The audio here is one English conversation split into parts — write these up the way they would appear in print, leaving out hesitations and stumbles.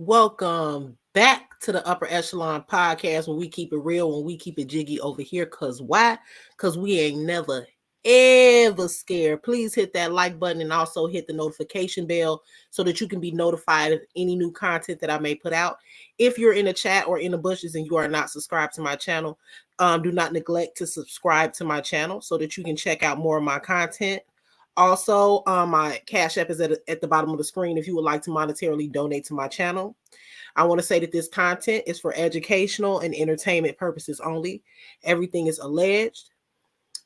Welcome back to the Upper Echelon Podcast when we keep it real, when we keep it jiggy over here. Cause why? Cause we ain't never ever scared. Please hit that like button and also hit the notification bell so that you can be notified of any new content that I may put out. If you're in the chat or in the bushes and you are not subscribed to my channel, do not neglect to subscribe to my channel so that you can check out more of my content. Also, my Cash App is at the bottom of the screen if you would like to monetarily donate to my channel. I want to say that this content is for educational and entertainment purposes only. Everything is alleged.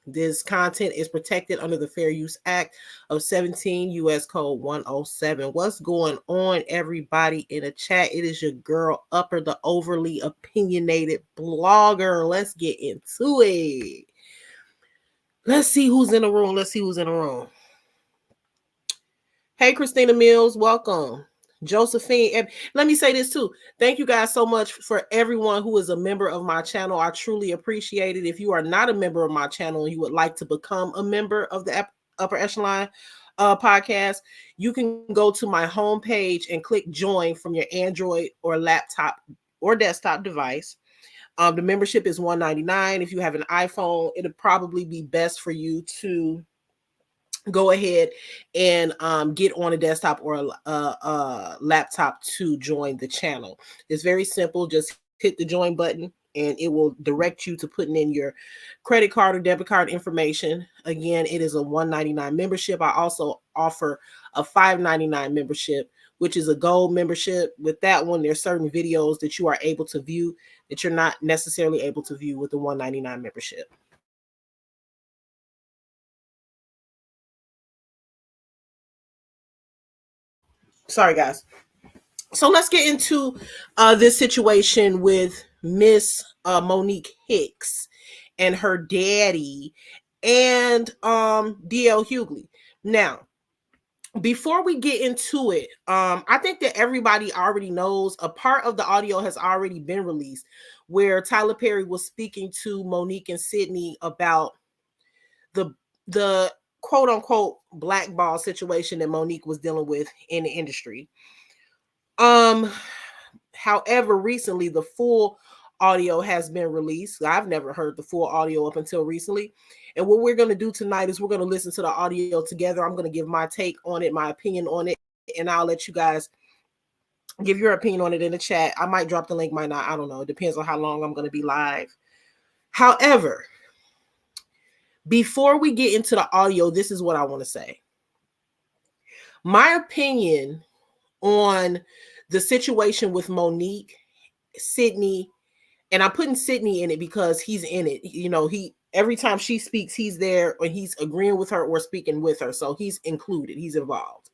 This content is protected under the Fair Use Act of 17 U.S. Code 107. What's going on, everybody in the chat? It is your girl, Upper, the overly opinionated blogger. Let's get into it. Let's see who's in the room. Hey, Christina Mills, welcome. Josephine, and let me say this too. Thank you guys so much for everyone who is a member of my channel. I truly appreciate it. If you are not a member of my channel and you would like to become a member of the Upper Echelon podcast, you can go to my homepage and click join from your Android or laptop or desktop device. The membership is $199. If you have an iPhone, it'll probably be best for you to go ahead and get on a desktop or a laptop to join the channel. It's very simple. Just hit the join button and it will direct you to putting in your credit card or debit card information. Again, it is a $199 membership. I also offer a $599 membership, which is a gold membership. With that one, there's certain videos that you are able to view that you're not necessarily able to view with the $199 membership. Sorry, guys. So let's get into this situation with Miss Monique Hicks and her daddy and DL Hughley. Now, before we get into it, I think that everybody already knows a part of the audio has already been released where Tyler Perry was speaking to Monique and Sydney about the quote unquote blackball situation that Monique was dealing with in the industry. However, recently the full audio has been released. I've never heard the full audio up until recently. And what we're going to do tonight is we're going to listen to the audio together. I'm going to give my take on it, my opinion on it, and I'll let you guys give your opinion on it in the chat. I might drop the link, might not. I don't know. It depends on how long I'm going to be live. However, before we get into the audio, this is what I want to say. My opinion on the situation with Monique, Sydney, and I'm putting Sydney in it because he's in it. You know, every time she speaks, he's there or he's agreeing with her or speaking with her. So he's included, he's involved.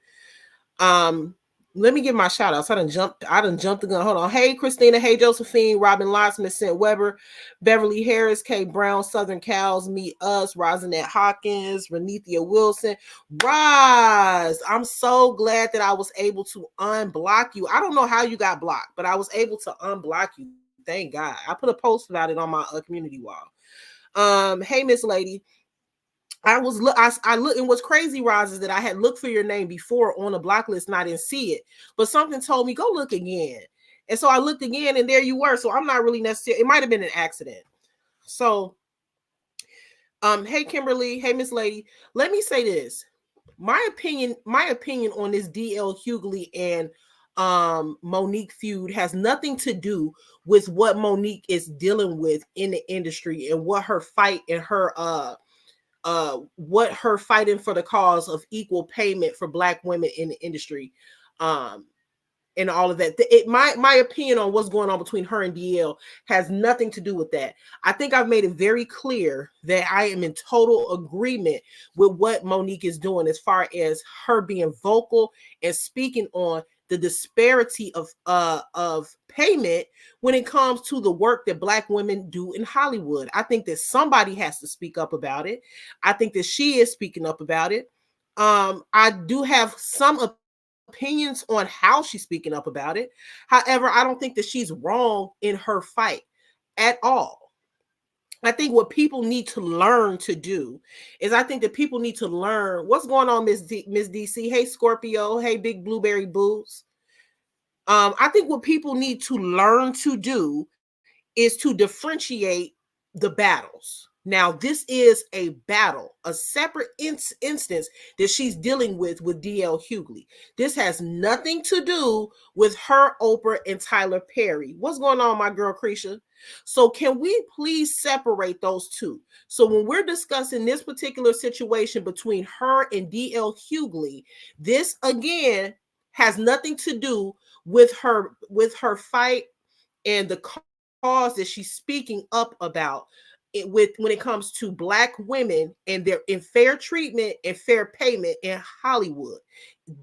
Let me give my shout outs. I done jumped the gun. Hold on. Hey, Christina. Hey, Josephine. Robin Lotsman, Sent Weber, Beverly Harris, K. Brown, Southern Cows, Me Us, Rosinette Hawkins, Renethia Wilson. Roz, I'm so glad that I was able to unblock you. I don't know how you got blocked, but I was able to unblock you. Thank God. I put a post about it on my community wall. Hey, Miss Lady. I look, and what's crazy, Roz, is that I had looked for your name before on a block list and I didn't see it, but something told me go look again, and so I looked again and there you were. So I'm not really necessarily. It might have been an accident. So, hey Kimberly, hey Miss Lady, let me say this. My opinion on this DL Hughley and Monique feud has nothing to do with what Monique is dealing with in the industry and what her fight and her what her fighting for the cause of equal payment for Black women in the industry, and all of that. My opinion on what's going on between her and DL has nothing to do with that. I think I've made it very clear that I am in total agreement with what Monique is doing as far as her being vocal and speaking on the disparity of payment when it comes to the work that Black women do in Hollywood. I think that somebody has to speak up about it. I think that she is speaking up about it. I do have some opinions on how she's speaking up about it. However, I don't think that she's wrong in her fight at all. I think what people need to learn to do is I think that people need to learn what's going on, Miss DC. Hey, Scorpio. Hey, Big Blueberry Boots. I think what people need to learn to do is to differentiate the battles. Now, this is a battle, a separate instance that she's dealing with DL Hughley. This has nothing to do with her, Oprah, and Tyler Perry. What's going on, my girl, Krisha? So can we please separate those two? So when we're discussing this particular situation between her and DL Hughley, this, again, has nothing to do with her fight and the cause that she's speaking up about it, with when it comes to Black women and their in fair treatment and fair payment in Hollywood.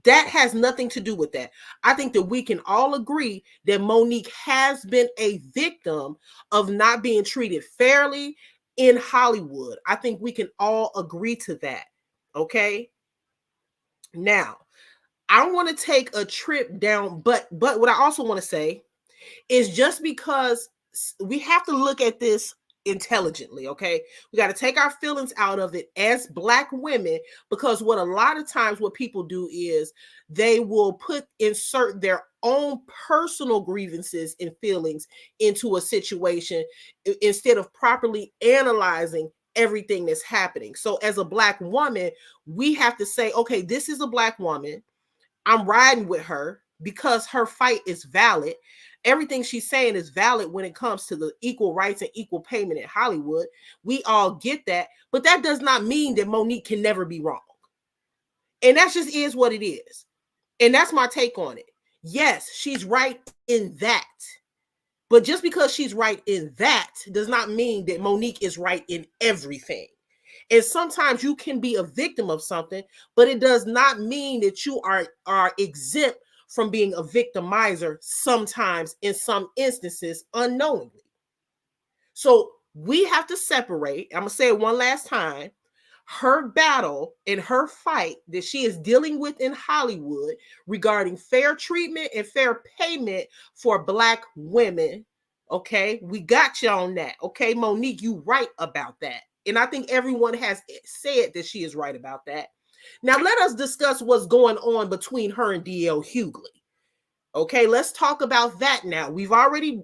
That has nothing to do with that. I think that we can all agree that Monique has been a victim of not being treated fairly in Hollywood. I think we can all agree to that. Okay. Now, I want to take a trip down, but what I also want to say is, just because we have to look at this intelligently, okay? We got to take our feelings out of it as Black women, because what a lot of times what people do is they will insert their own personal grievances and feelings into a situation instead of properly analyzing everything that's happening. So as a Black woman, we have to say, okay, this is a Black woman. I'm riding with her because her fight is valid. Everything she's saying is valid when it comes to the equal rights and equal payment in Hollywood. We all get that, but that does not mean that Monique can never be wrong. And that just is what it is. And that's my take on it. Yes, she's right in that. But just because she's right in that does not mean that Monique is right in everything. And sometimes you can be a victim of something, but it does not mean that you are exempt from being a victimizer sometimes, in some instances, unknowingly. So we have to separate. I'm going to say it one last time. Her battle and her fight that she is dealing with in Hollywood regarding fair treatment and fair payment for Black women. Okay, we got you on that. Okay, Monique, you right about that. And I think everyone has said that she is right about that. Now let us discuss what's going on between her and DL Hughley. Okay, let's talk about that now. We've already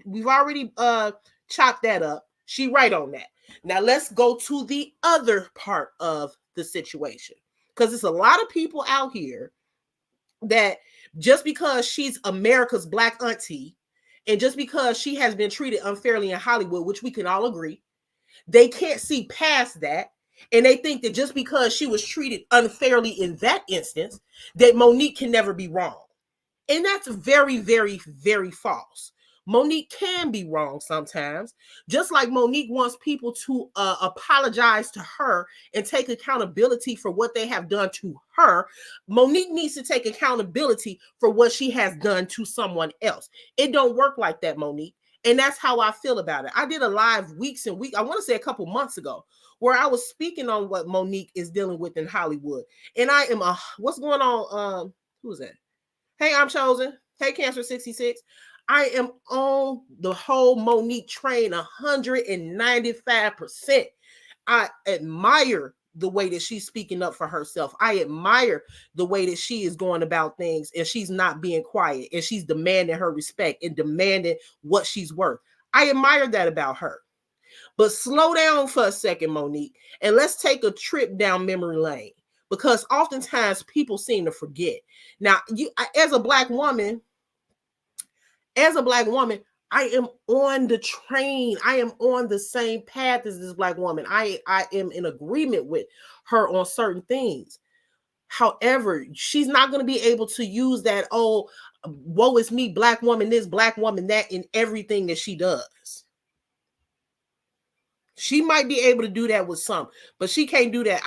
chopped that up. She right on that. Now let's go to the other part of the situation, because there's a lot of people out here that just because she's America's Black auntie and just because she has been treated unfairly in Hollywood, which we can all agree, they can't see past that. And they think that just because she was treated unfairly in that instance, that Monique can never be wrong. And that's very, very, very false. Monique can be wrong sometimes, just like Monique wants people to apologize to her and take accountability for what they have done to her. Monique needs to take accountability for what she has done to someone else. It don't work like that, Monique. And that's how I feel about it. I did a live weeks and weeks, I want to say a couple months ago, where I was speaking on what Monique is dealing with in Hollywood. And I am what's going on? Who is that? Hey, I'm Chosen. Hey, Cancer 66. I am on the whole Monique train 195%. I admire the way that she's speaking up for herself. I admire the way that she is going about things, and she's not being quiet, and she's demanding her respect and demanding what she's worth. I admire that about her. But slow down for a second, Monique, and let's take a trip down memory lane, because oftentimes people seem to forget. Now, as a Black woman, I am on the train. I am on the same path as this Black woman. I am in agreement with her on certain things. However, she's not going to be able to use that, oh, woe is me, Black woman this, Black woman that, in everything that she does. She might be able to do that with some, but she can't do that.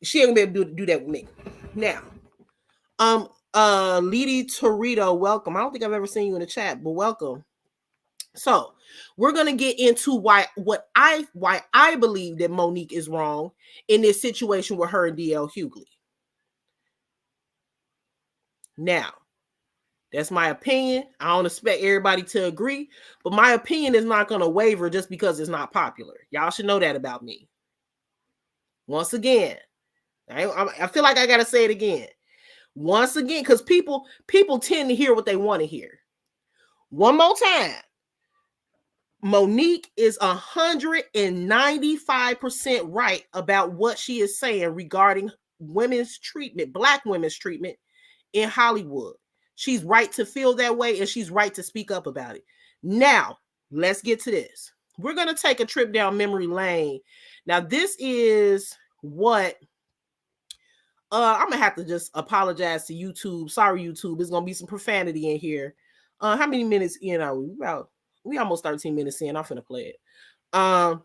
She ain't gonna be able to do that with me. Now, Lady Torito, welcome. I don't think I've ever seen you in the chat, but welcome. So we're gonna get into why I believe that Monique is wrong in this situation with her and DL Hughley. Now, that's my opinion. I don't expect everybody to agree, but my opinion is not gonna waver just because it's not popular. Y'all should know that about me. Once again, I feel like I gotta say it again. Once again, because people tend to hear what they want to hear. One more time. Monique is 195% right about what she is saying regarding women's treatment, Black women's treatment in Hollywood. She's right to feel that way, and she's right to speak up about it. Now, let's get to this. We're going to take a trip down memory lane. Now, this is what I'm going to have to just apologize to YouTube. Sorry, YouTube. There's going to be some profanity in here. How many minutes in are we? We almost 13 minutes in. I'm finna play it. Now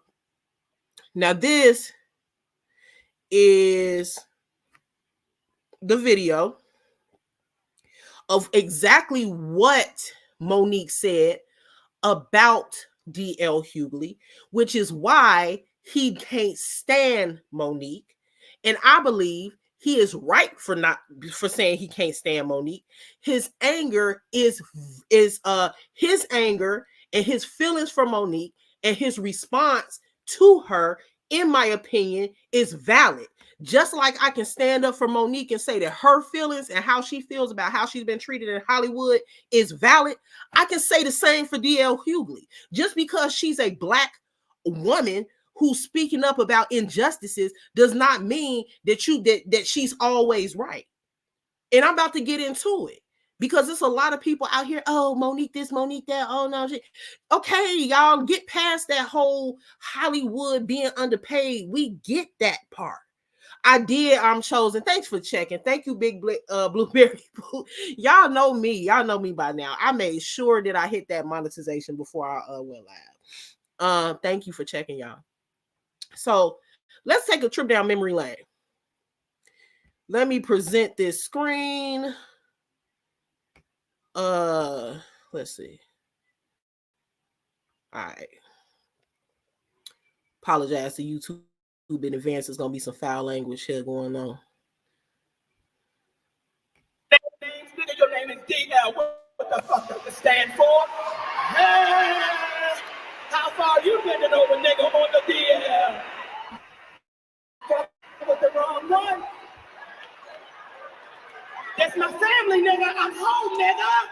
this is the video of exactly what Monique said about D.L. Hughley, which is why he can't stand Monique. And I believe he is right for saying he can't stand Monique. His anger is his anger and his feelings for Monique and his response to her, in my opinion, is valid. Just like I can stand up for Monique and say that her feelings and how she feels about how she's been treated in Hollywood is valid, I can say the same for D.L. Hughley. Just because she's a Black woman who's speaking up about injustices does not mean that that she's always right. And I'm about to get into it. Because there's a lot of people out here, oh, Monique this, Monique that, oh, no. Shit. Okay, y'all, get past that whole Hollywood being underpaid. We get that part. I'm chosen. Thanks for checking. Thank you, Big Blueberry. Y'all know me. Y'all know me by now. I made sure that I hit that monetization before I went live. Thank you for checking, y'all. So let's take a trip down memory lane. Let me present this screen. Let's see. All right. Apologize to YouTube in advance. There's gonna be some foul language here going on. Your name is DL. What the fuck does it stand for? Hey, how far you bending over, nigga, on the DL? Fuck with the wrong one. That's my family, nigga. I'm home, nigga.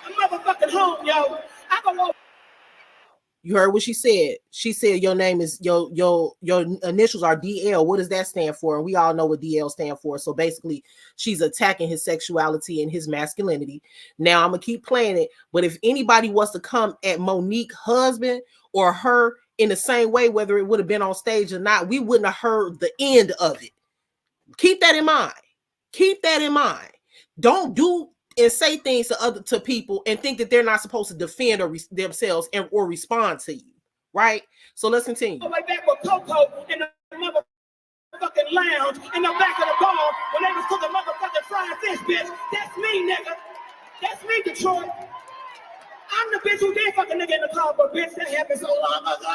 I'm motherfucking home, yo. I go over. You heard what she said. She said your name is your initials are DL. What does that stand for? And we all know what DL stand for. So basically, she's attacking his sexuality and his masculinity. Now I'm gonna keep playing it. But if anybody was to come at Monique's husband or her in the same way, whether it would have been on stage or not, we wouldn't have heard the end of it. Keep that in mind. Keep that in mind. Don't do and say things to people and think that they're not supposed to defend themselves or respond to you, right? So let's continue. Like that with Coco in the motherfucking lounge in the back of the bar when they was cooking motherfucking fried fish, bitch. That's me, nigga. That's me, Detroit. I'm the bitch who did fuck a nigga in the car, but bitch, that happened so long ago.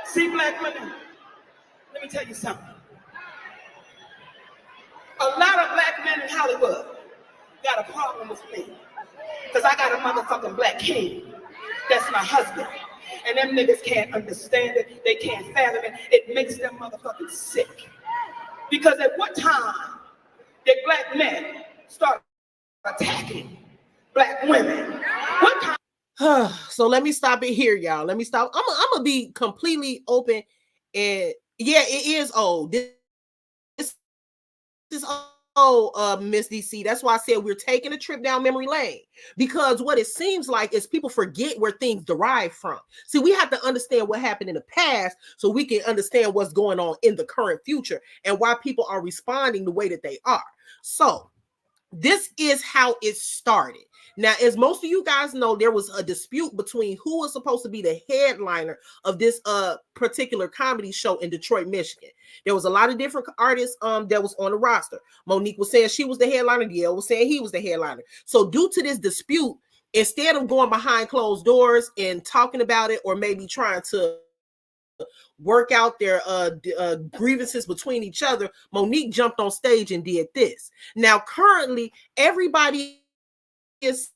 See, Black women, let me tell you something. A lot of Black men in Hollywood got a problem with me because I got a motherfucking Black king. That's my husband. And them niggas can't understand it. They can't fathom it. It makes them motherfucking sick. Because at what time did Black men start attacking Black women? What time? So let me stop it here, y'all. Let me stop. I'm gonna be completely open. And yeah, it is old. This is old, Miss DC. That's why I said we're taking a trip down memory lane, because what it seems like is people forget where things derive from. See, we have to understand what happened in the past so we can understand what's going on in the current future and why people are responding the way that they are. So this is how it started. Now, as most of you guys know, there was a dispute between who was supposed to be the headliner of this particular comedy show in Detroit, Michigan. There was a lot of different artists that was on the roster. Monique was saying she was the headliner. DL was saying he was the headliner. So due to this dispute, instead of going behind closed doors and talking about it, or maybe trying to work out their grievances between each other, Monique jumped on stage and did this. Now, currently, everybody is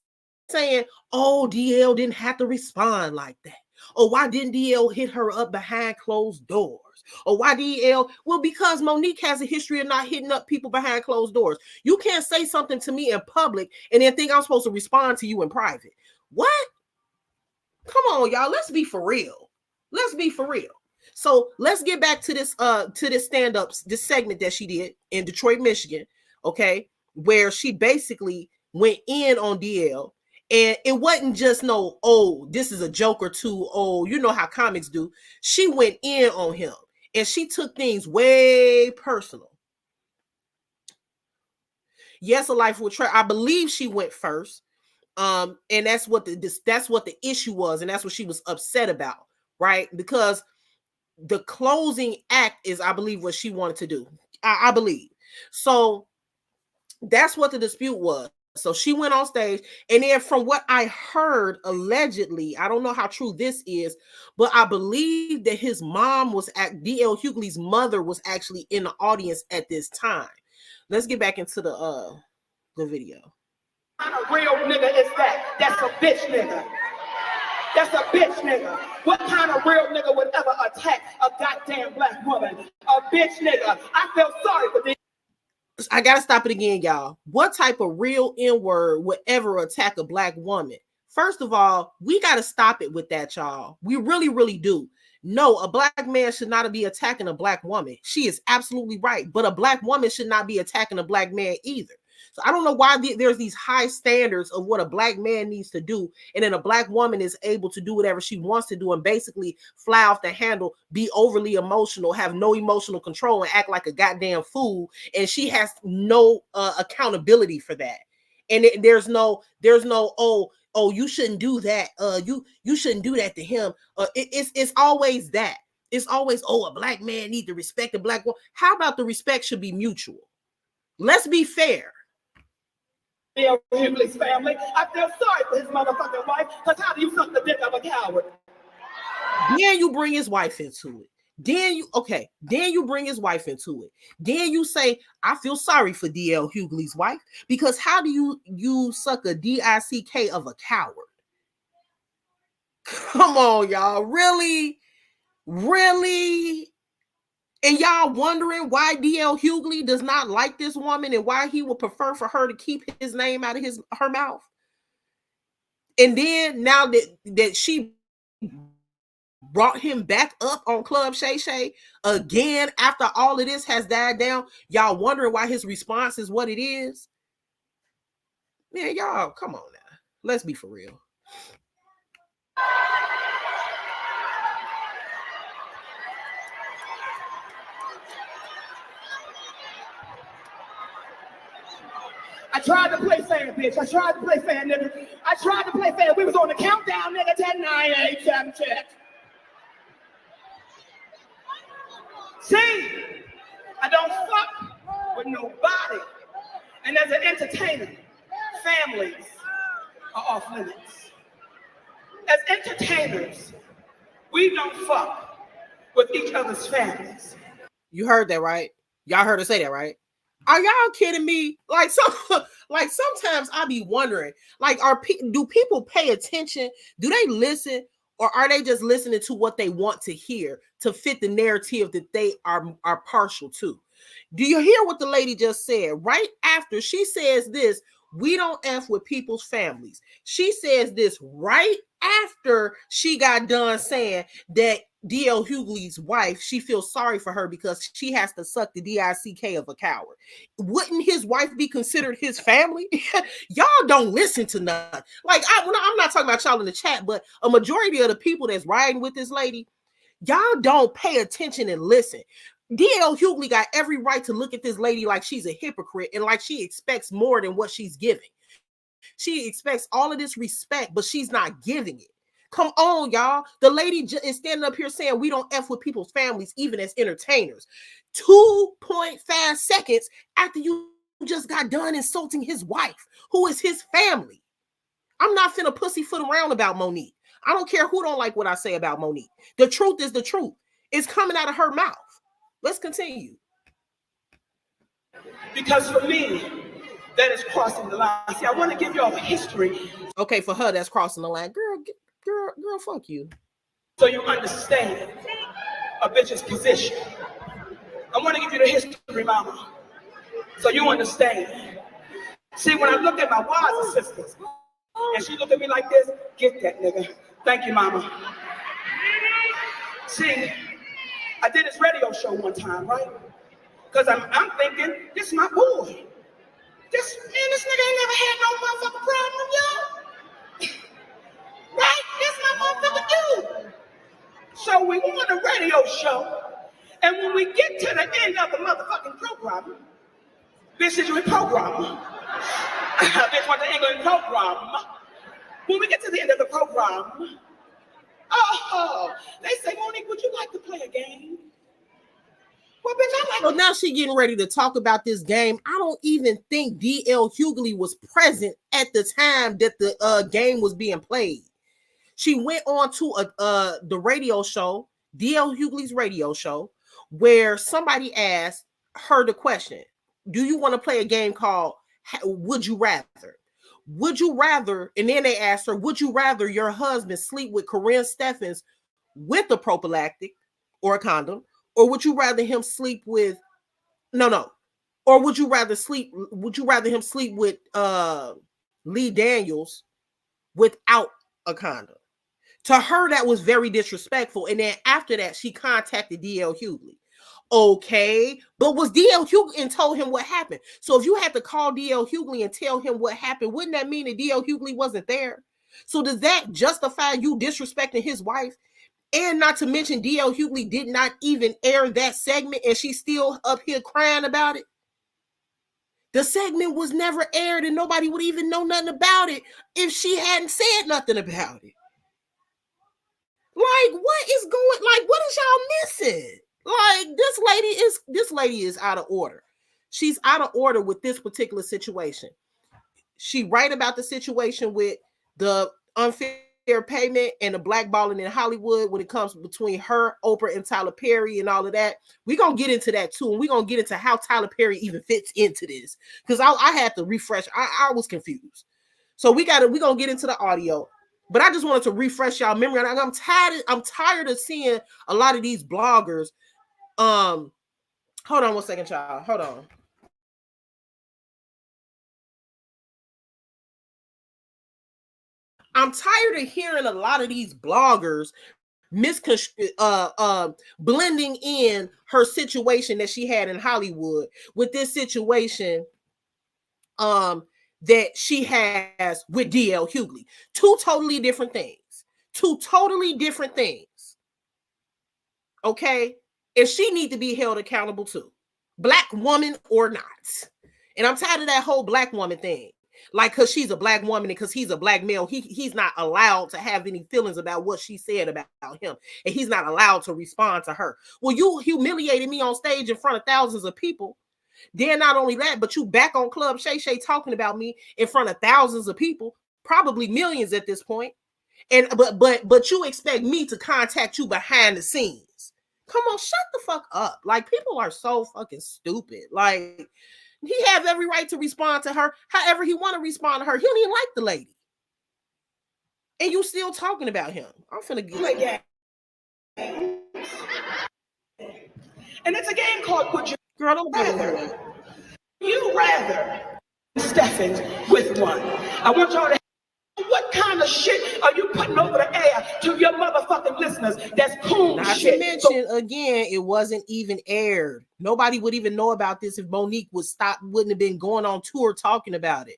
saying, oh, DL didn't have to respond like that. Or why didn't DL hit her up behind closed doors? Or why DL? Well, because Monique has a history of not hitting up people behind closed doors. You can't say something to me in public and then think I'm supposed to respond to you in private. What? Come on, y'all. Let's be for real. Let's be for real. So let's get back to this stand-ups, this segment that she did in Detroit, Michigan, okay, where she basically went in on DL. And it wasn't just no, oh, this is a joke or two. Oh, you know how comics do. She went in on him and she took things way personal. Yes, a life with I believe she went first. And that's what the issue was, and that's what she was upset about, right? Because the closing act is, I believe, what she wanted to do. I believe. So that's what the dispute was. So she went on stage, and then from what I heard, allegedly, I don't know how true this is, but I believe that his mom was at DL Hughley's mother was actually in the audience at this time. Let's get back into the video. What kind of real nigga is that? That's a bitch nigga. That's a bitch nigga. What kind of real nigga would ever attack a goddamn black woman? A bitch nigga. I feel sorry for this. I gotta stop it again, y'all. What type of real N-word would ever attack a black woman? First of all, we gotta stop it with that, y'all. We really, really do. No, a black man should not be attacking a black woman. She is absolutely right. But a black woman should not be attacking a black man either. So I don't know why there's these high standards of what a black man needs to do, and then a black woman is able to do whatever she wants to do and basically fly off the handle, be overly emotional, have no emotional control, and act like a goddamn fool, and she has no accountability for that. And there's no oh, you shouldn't do that. You shouldn't do that to him. It's always that. It's always, oh, a black man needs to respect a black woman. How about the respect should be mutual? Let's be fair. DL Hughley's family. I feel sorry for his motherfucking wife, because how do you suck the dick of a coward? Then you bring his wife into it. Then you bring his wife into it. Then you say, I feel sorry for DL Hughley's wife, because how do you suck a DICK of a coward? Come on, y'all. Really? Really? And y'all wondering why DL Hughley does not like this woman and why he would prefer for her to keep his name out of her mouth. And then now that she brought him back up on Club Shay Shay again after all of this has died down, y'all wondering why his response is what it is? Man, y'all, come on now. Let's be for real. I tried to play fair, bitch. I tried to play fair, nigga. I tried to play fair. We was on the countdown, nigga. 10, 9, 8, 7, check. See, I don't fuck with nobody. And as an entertainer, families are off limits. As entertainers, we don't fuck with each other's families. You heard that, right? Y'all heard her say that, right? Are y'all kidding me? Like sometimes I be wondering, like, do people pay attention? Do they listen, or are they just listening to what they want to hear to fit the narrative that they are partial to? Do you hear what the lady just said? Right after she says this, we don't F with people's families. She says this right after she got done saying that DL Hughley's wife, she feels sorry for her because she has to suck the DICK of a coward. Wouldn't his wife be considered his family? Y'all don't listen to nothing. Like, I'm not talking about y'all in the chat, but a majority of the people that's riding with this lady, y'all don't pay attention and listen. DL Hughley got every right to look at this lady like she's a hypocrite and like she expects more than what she's giving. She expects all of this respect, but she's not giving it. Come on, y'all. The lady is standing up here saying we don't F with people's families, even as entertainers. 2.5 seconds after you just got done insulting his wife, who is his family. I'm not finna pussyfoot around about Monique. I don't care who don't like what I say about Monique. The truth is the truth. It's coming out of her mouth. Let's continue. Because for me, that is crossing the line. See, I want to give you all a history. Okay, for her, that's crossing the line. Girl, fuck you. So you understand a bitch's position. I want to give you the history, mama, so you understand. See, when I look at my wives and sisters, and she look at me like this, get that nigga. Thank you, mama. See, I did this radio show one time, right? Because I'm thinking, this is my boy. This nigga ain't never had no motherfucking problem, y'all. Right? This my motherfucking dude. So we won a radio show, and when we get to the end of the motherfucking program, this is your program. This was the England program. When we get to the end of the program, they say, Monique, would you like to play a game? Well, bitch, I like. So now she getting ready to talk about this game. I don't even think D.L. Hughley was present at the time that the game was being played. She went on to the radio show, D.L. Hughley's radio show, where somebody asked her the question, do you want to play a game called Would You Rather? Would you rather, and then they asked her, would you rather your husband sleep with Corinne Steffens with a prophylactic or a condom, or would you rather him sleep with, or would you rather him sleep with Lee Daniels without a condom? To her, that was very disrespectful. And then after that, she contacted D.L. Hughley. Okay, but was D.L. Hughley and told him what happened? So if you had to call D.L. Hughley and tell him what happened, wouldn't that mean that D.L. Hughley wasn't there? So does that justify you disrespecting his wife? And not to mention D.L. Hughley did not even air that segment and she's still up here crying about it. The segment was never aired and nobody would even know nothing about it if she hadn't said nothing about it. Like, what is y'all missing? Like, this lady is out of order. She's out of order with this particular situation. She right about the situation with the unfair payment and the blackballing in Hollywood when it comes between her, Oprah, and Tyler Perry and all of that. We're going to get into that too. And we're going to get into how Tyler Perry even fits into this. Because I had to refresh. I was confused. So we're going to get into the audio. But I just wanted to refresh y'all memory. I'm tired of seeing a lot of these bloggers. Hold on one second, y'all. Hold on. I'm tired of hearing a lot of these bloggers blending in her situation that she had in Hollywood with this situation that she has with D.L. Hughley. Two totally different things. Okay? And she need to be held accountable too. Black woman or not. And I'm tired of that whole black woman thing. Like, because she's a black woman and because he's a black male, he's not allowed to have any feelings about what she said about him. And he's not allowed to respond to her. Well, you humiliated me on stage in front of thousands of people. Then not only that, but you back on Club Shay Shay talking about me in front of thousands of people, probably millions at this point. And but you expect me to contact you behind the scenes. Come on, shut the fuck up. Like, people are so fucking stupid. Like, he have every right to respond to her however he want to respond to her. He don't even like the lady. And you still talking about him. I'm finna get and it's a game called Would You Girl, don't Rather. You rather Steffens with one. I want y'all to. What kind of shit are you putting over the air to your motherfucking listeners? That's cool shit. Not to mention, again, it wasn't even aired. Nobody would even know about this if Monique wouldn't have been going on tour talking about it.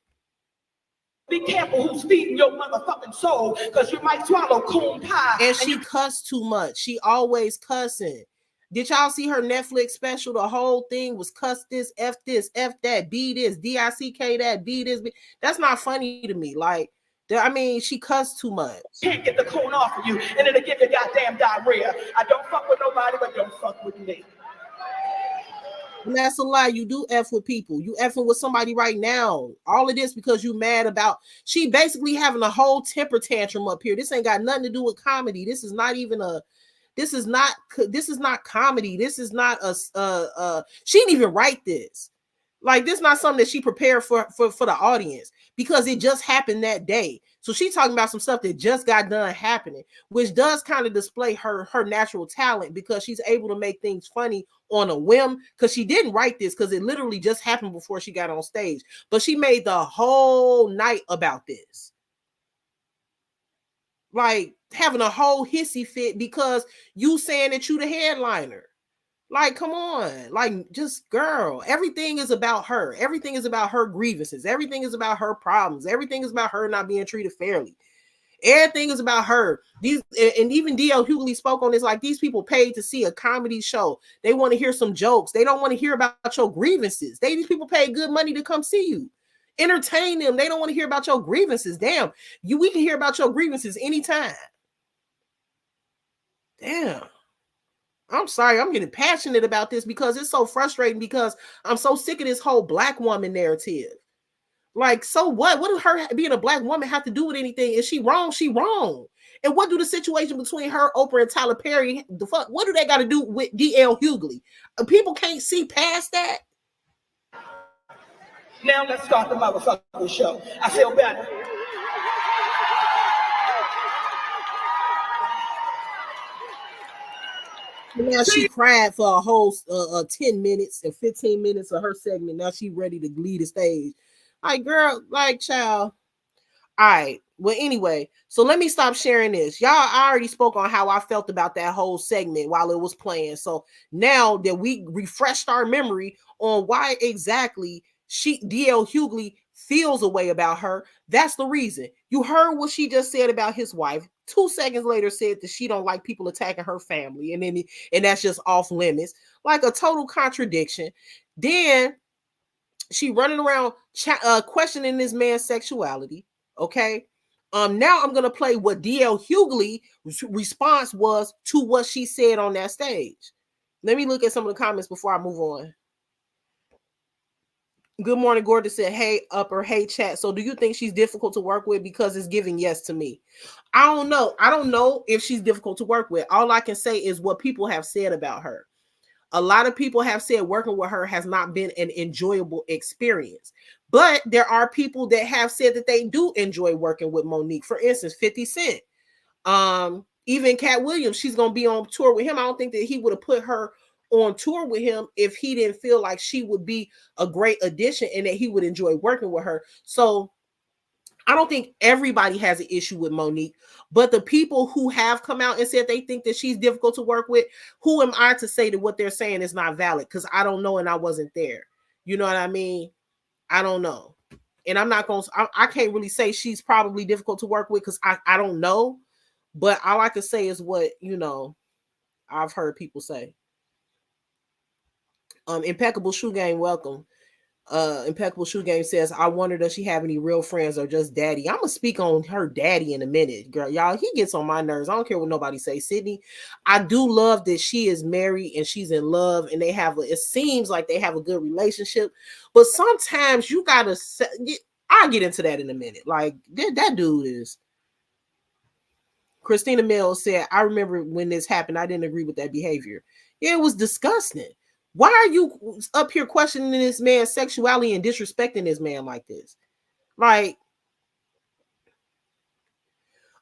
Be careful who's feeding your motherfucking soul, because you might swallow coon pie. And she cussed too much. She always cussing. Did y'all see her Netflix special? The whole thing was cuss this, F that, B this, DICK that, B this. That's not funny to me. Like, I mean, she cussed too much. Can't get the coon off of you, and it'll give you goddamn diarrhea. I don't fuck with nobody, but don't fuck with me. And that's a lie. You do F with people. You effing with somebody right now. All of this because you mad about. She basically having a whole temper tantrum up here. This ain't got nothing to do with comedy. This is not even a. This is not comedy. This is not a. She didn't even write this. Like, this is not something that she prepared for the audience, because it just happened that day. So she's talking about some stuff that just got done happening, which does kind of display her natural talent, because she's able to make things funny on a whim, because she didn't write this, because it literally just happened before she got on stage. But she made the whole night about this. Like, having a whole hissy fit because you saying that you the headliner. Like, come on. Like, just, girl, everything is about her. Everything is about her grievances. Everything is about her problems. Everything is about her not being treated fairly. Everything is about her. These, and even D.L. Hughley spoke on this, like, these people paid to see a comedy show. They want to hear some jokes. They don't want to hear about your grievances. These people pay good money to come see you. Entertain them. They don't want to hear about your grievances. Damn, we can hear about your grievances anytime. Damn. I'm sorry, I'm getting passionate about this because it's so frustrating, because I'm so sick of this whole black woman narrative. Like, so what? What does her being a black woman have to do with anything? Is she wrong? She wrong. And what do the situation between her, Oprah, and Tyler Perry, the fuck? What do they got to do with D.L. Hughley? People can't see past that. Now let's start the motherfucking show. I feel better. Now she cried for a whole 10 minutes and 15 minutes of her segment. Now she ready to lead the stage. Like, girl, like, child. All right. Well, anyway, so let me stop sharing this. Y'all, I already spoke on how I felt about that whole segment while it was playing. So now that we refreshed our memory on why exactly D.L. Hughley feels a way about her, that's the reason. You heard what she just said about his wife. 2 seconds later said that she don't like people attacking her family, and that's just off limits, like a total contradiction. Then she running around questioning this man's sexuality. Okay. Now I'm gonna play what D.L. Hughley response was to what she said on that stage. Let me look at some of the comments before I move on. Good morning, Gordon said, hey, upper, hey, chat. So do you think she's difficult to work with? Because it's giving yes to me. I don't know. I don't know if she's difficult to work with. All I can say is what people have said about her. A lot of people have said working with her has not been an enjoyable experience. But there are people that have said that they do enjoy working with Monique. For instance, 50 Cent. Even Cat Williams, she's going to be on tour with him. I don't think that he would have put her on tour with him if he didn't feel like she would be a great addition and that he would enjoy working with her. So I don't think everybody has an issue with Monique, but the people who have come out and said they think that she's difficult to work with, who am I to say that what they're saying is not valid? Because I don't know and I wasn't there. You know what I mean? I don't know. And I'm not going to, I can't really say she's probably difficult to work with because I don't know. But all I can say is what, you know, I've heard people say. Impeccable Shoe Game, welcome. Impeccable Shoe Game says, I wonder, does she have any real friends or just daddy? I'm gonna speak on her daddy in a minute, girl. Y'all, he gets on my nerves. I don't care what nobody say. Sydney, I do love that she is married and she's in love, and they have it seems like they have a good relationship. But sometimes you gotta. I'll get into that in a minute. Like that dude is. Christina Mills said, I remember when this happened, I didn't agree with that behavior. Yeah, it was disgusting. Why are you up here questioning this man's sexuality and disrespecting this man like this? Like,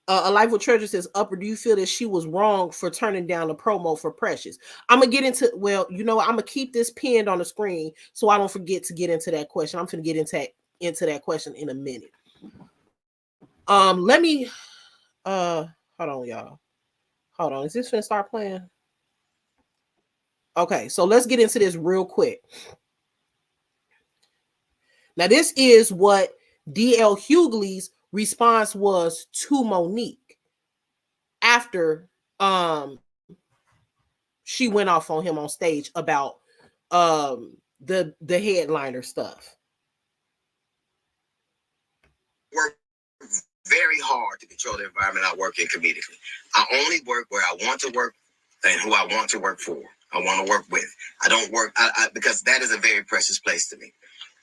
A Life with Treasure says, Upper, do you feel that she was wrong for turning down the promo for Precious? I'm going to get into, well, you know, I'm going to keep this pinned on the screen so I don't forget to get into that question. I'm going to get into that question in a minute. Let me, hold on, y'all. Hold on. Is this going to start playing? Okay, so let's get into this real quick. Now, this is what D.L. Hughley's response was to Monique after she went off on him on stage about the headliner stuff. Work very hard to control the environment I work in comedically. I only work where I want to work and who I want to work for. I want to work with. I don't work because that is a very precious place to me.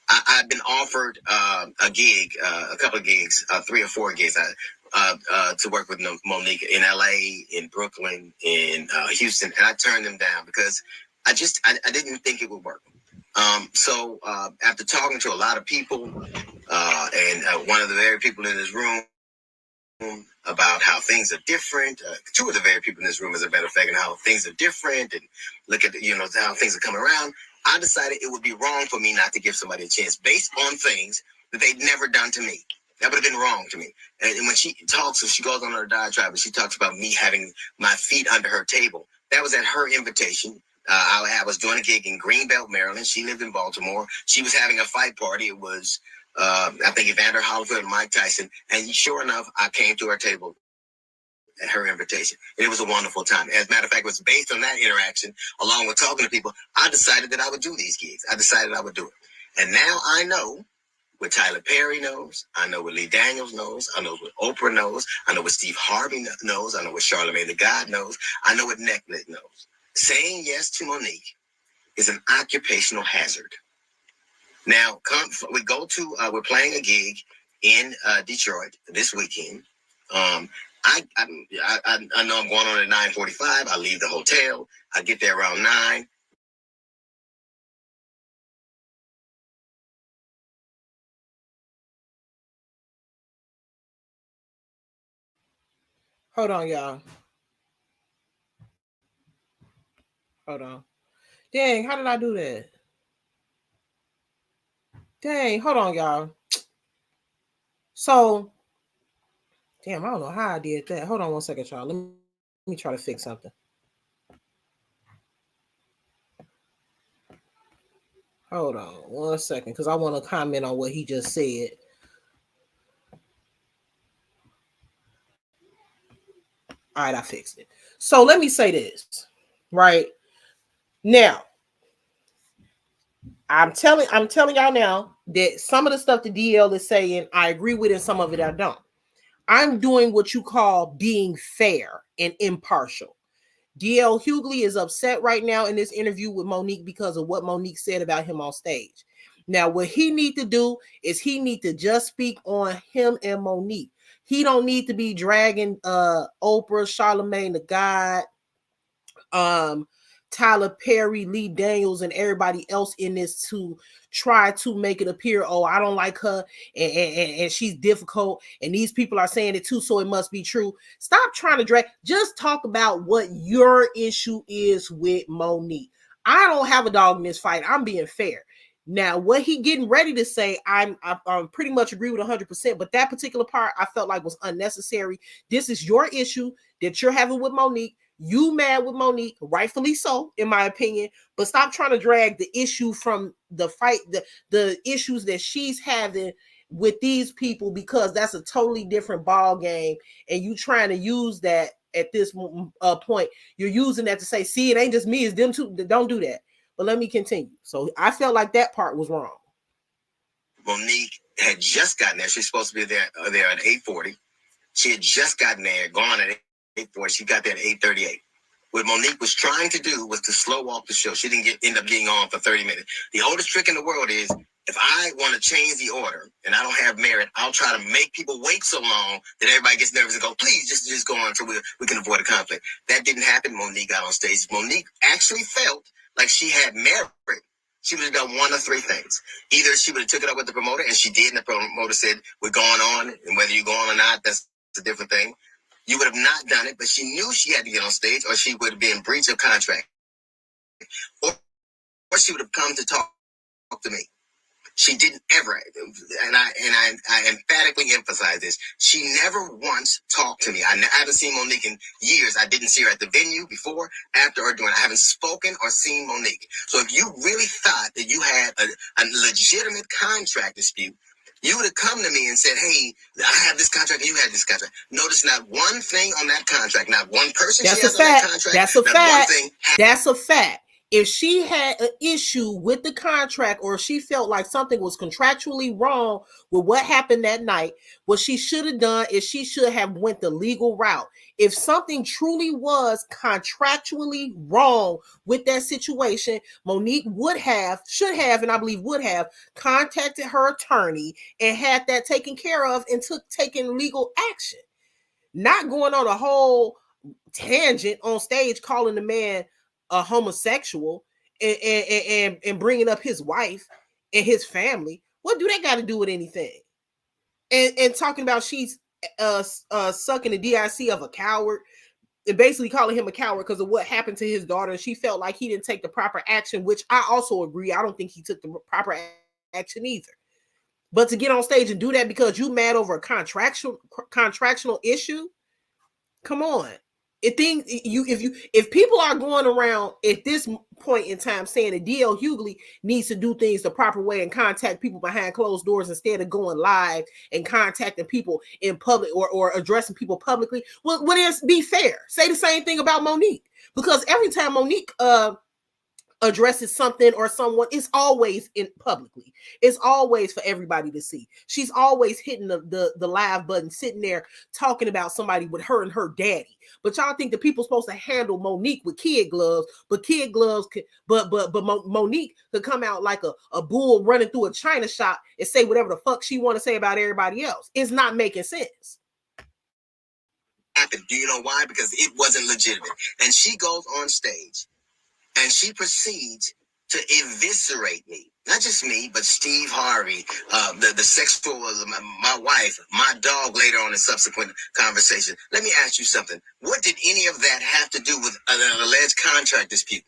I've been offered a gig, a couple of gigs, 3 or 4 gigs to work with Monique in LA, in Brooklyn, in Houston, and I turned them down because I didn't think it would work. So after talking to a lot of people, and one of the very people in this room about how things are different, two of the very people in this room, as a matter of fact, and how things are different, and look at how things are coming around, I decided it would be wrong for me not to give somebody a chance based on things that they'd never done to me. That would have been wrong to me. And when she talks, if she goes on her diatribe and she talks about me having my feet under her table, that was at her invitation. I was doing a gig in Greenbelt, Maryland. She lived in Baltimore. She was having a fight party. It was, I think, Evander Holyfield and Mike Tyson. And sure enough, I came to her table at her invitation. And it was a wonderful time. As a matter of fact, it was based on that interaction, along with talking to people, I decided that I would do these gigs. I decided I would do it. And now I know what Tyler Perry knows. I know what Lee Daniels knows. I know what Oprah knows. I know what Steve Harvey knows. I know what Charlamagne the God knows. I know what Netflix knows. Saying yes to Monique is an occupational hazard. Now, we're playing a gig in Detroit this weekend. I know I'm going on at 9:45. I leave the hotel. I get there around 9. Hold on, y'all. Hold on. Dang, how did I do that? Dang, hold on, y'all. So, damn, I don't know how I did that. Hold on one second, y'all. Let me try to fix something. Hold on 1 second, because I want to comment on what he just said. All right, I fixed it. So let me say this, right? Now, I'm telling y'all now that some of the stuff the DL is saying, I agree with, and some of it I don't. I'm doing what you call being fair and impartial. DL Hughley is upset right now in this interview with Monique because of what Monique said about him on stage. Now, what he need to do is he need to just speak on him and Monique. He don't need to be dragging Oprah, Charlamagne the God, Tyler Perry, Lee Daniels, and everybody else in this to try to make it appear, oh, I don't like her and she's difficult, and these people are saying it too, so it must be true. Stop trying to drag. Just talk about what your issue is with Monique. I don't have a dog in this fight. I'm being fair. Now, what he getting ready to say, I pretty much agree with 100%, but that particular part I felt like was unnecessary. This is your issue that you're having with Monique. You mad with Monique, rightfully so, in my opinion, but stop trying to drag the issue from the fight, the issues that she's having with these people, because that's a totally different ball game, and you trying to use that at this point. You're using that to say, see, it ain't just me, it's them too. Don't do that. But let me continue. So I felt like that part was wrong. Monique had just gotten there. She's supposed to be there at 8:40. She had just gotten there, gone at 8:40. She got there at 8:38. What Monique was trying to do was to slow walk the show. She didn't end up getting on for 30 minutes. The oldest trick in the world is, if I want to change the order and I don't have merit, I'll try to make people wait so long that everybody gets nervous and go, please just go on so we can avoid a conflict. That didn't happen. Monique got on stage. Monique actually felt like she had merit. She would have done one of three things. Either she would have took it up with the promoter, and she did, and the promoter said, we're going on, and whether you're going or not, that's a different thing. You would have not done it, but she knew she had to get on stage, or she would have been in breach of contract. Or she would have come to talk to me. She didn't ever, and I emphatically emphasize this, she never once talked to me. I haven't seen Monique in years. I didn't see her at the venue before, after, or during. I haven't spoken or seen Monique. So if you really thought that you had a legitimate contract dispute, you would have come to me and said, hey, I have this contract and you have this contract. Notice not one thing on that contract, not one person. That's a fact. That's a fact. That's a fact. If she had an issue with the contract, or she felt like something was contractually wrong with what happened that night, what she should have done is she should have went the legal route. If something truly was contractually wrong with that situation, Monique should have, and I believe would have contacted her attorney and had that taken care of and taken legal action. Not going on a whole tangent on stage calling the man a homosexual and bringing up his wife and his family. What do they got to do with anything? And talking about she's sucking the DIC of a coward, and basically calling him a coward because of what happened to his daughter. And she felt like he didn't take the proper action, which I also agree. I don't think he took the proper action either. But to get on stage and do that because you mad over a contractual issue, come on. If people are going around at this point in time saying that DL Hughley needs to do things the proper way and contact people behind closed doors instead of going live and contacting people in public or addressing people publicly, well, be fair. Say the same thing about Monique, because every time Monique addresses something or someone, it's always in publicly. It's always for everybody to see. She's always hitting the live button, sitting there talking about somebody with her and her daddy. But y'all think that people supposed to handle Monique with kid gloves, but Monique could come out like a bull running through a china shop and say whatever the fuck she want to say about everybody else. It's not making sense. Do you know why? Because it wasn't legitimate. And she goes on stage and she proceeds to eviscerate me. Not just me, but Steve Harvey, the sexual, my wife, my dog later on in subsequent conversation. Let me ask you something. What did any of that have to do with an alleged contract dispute?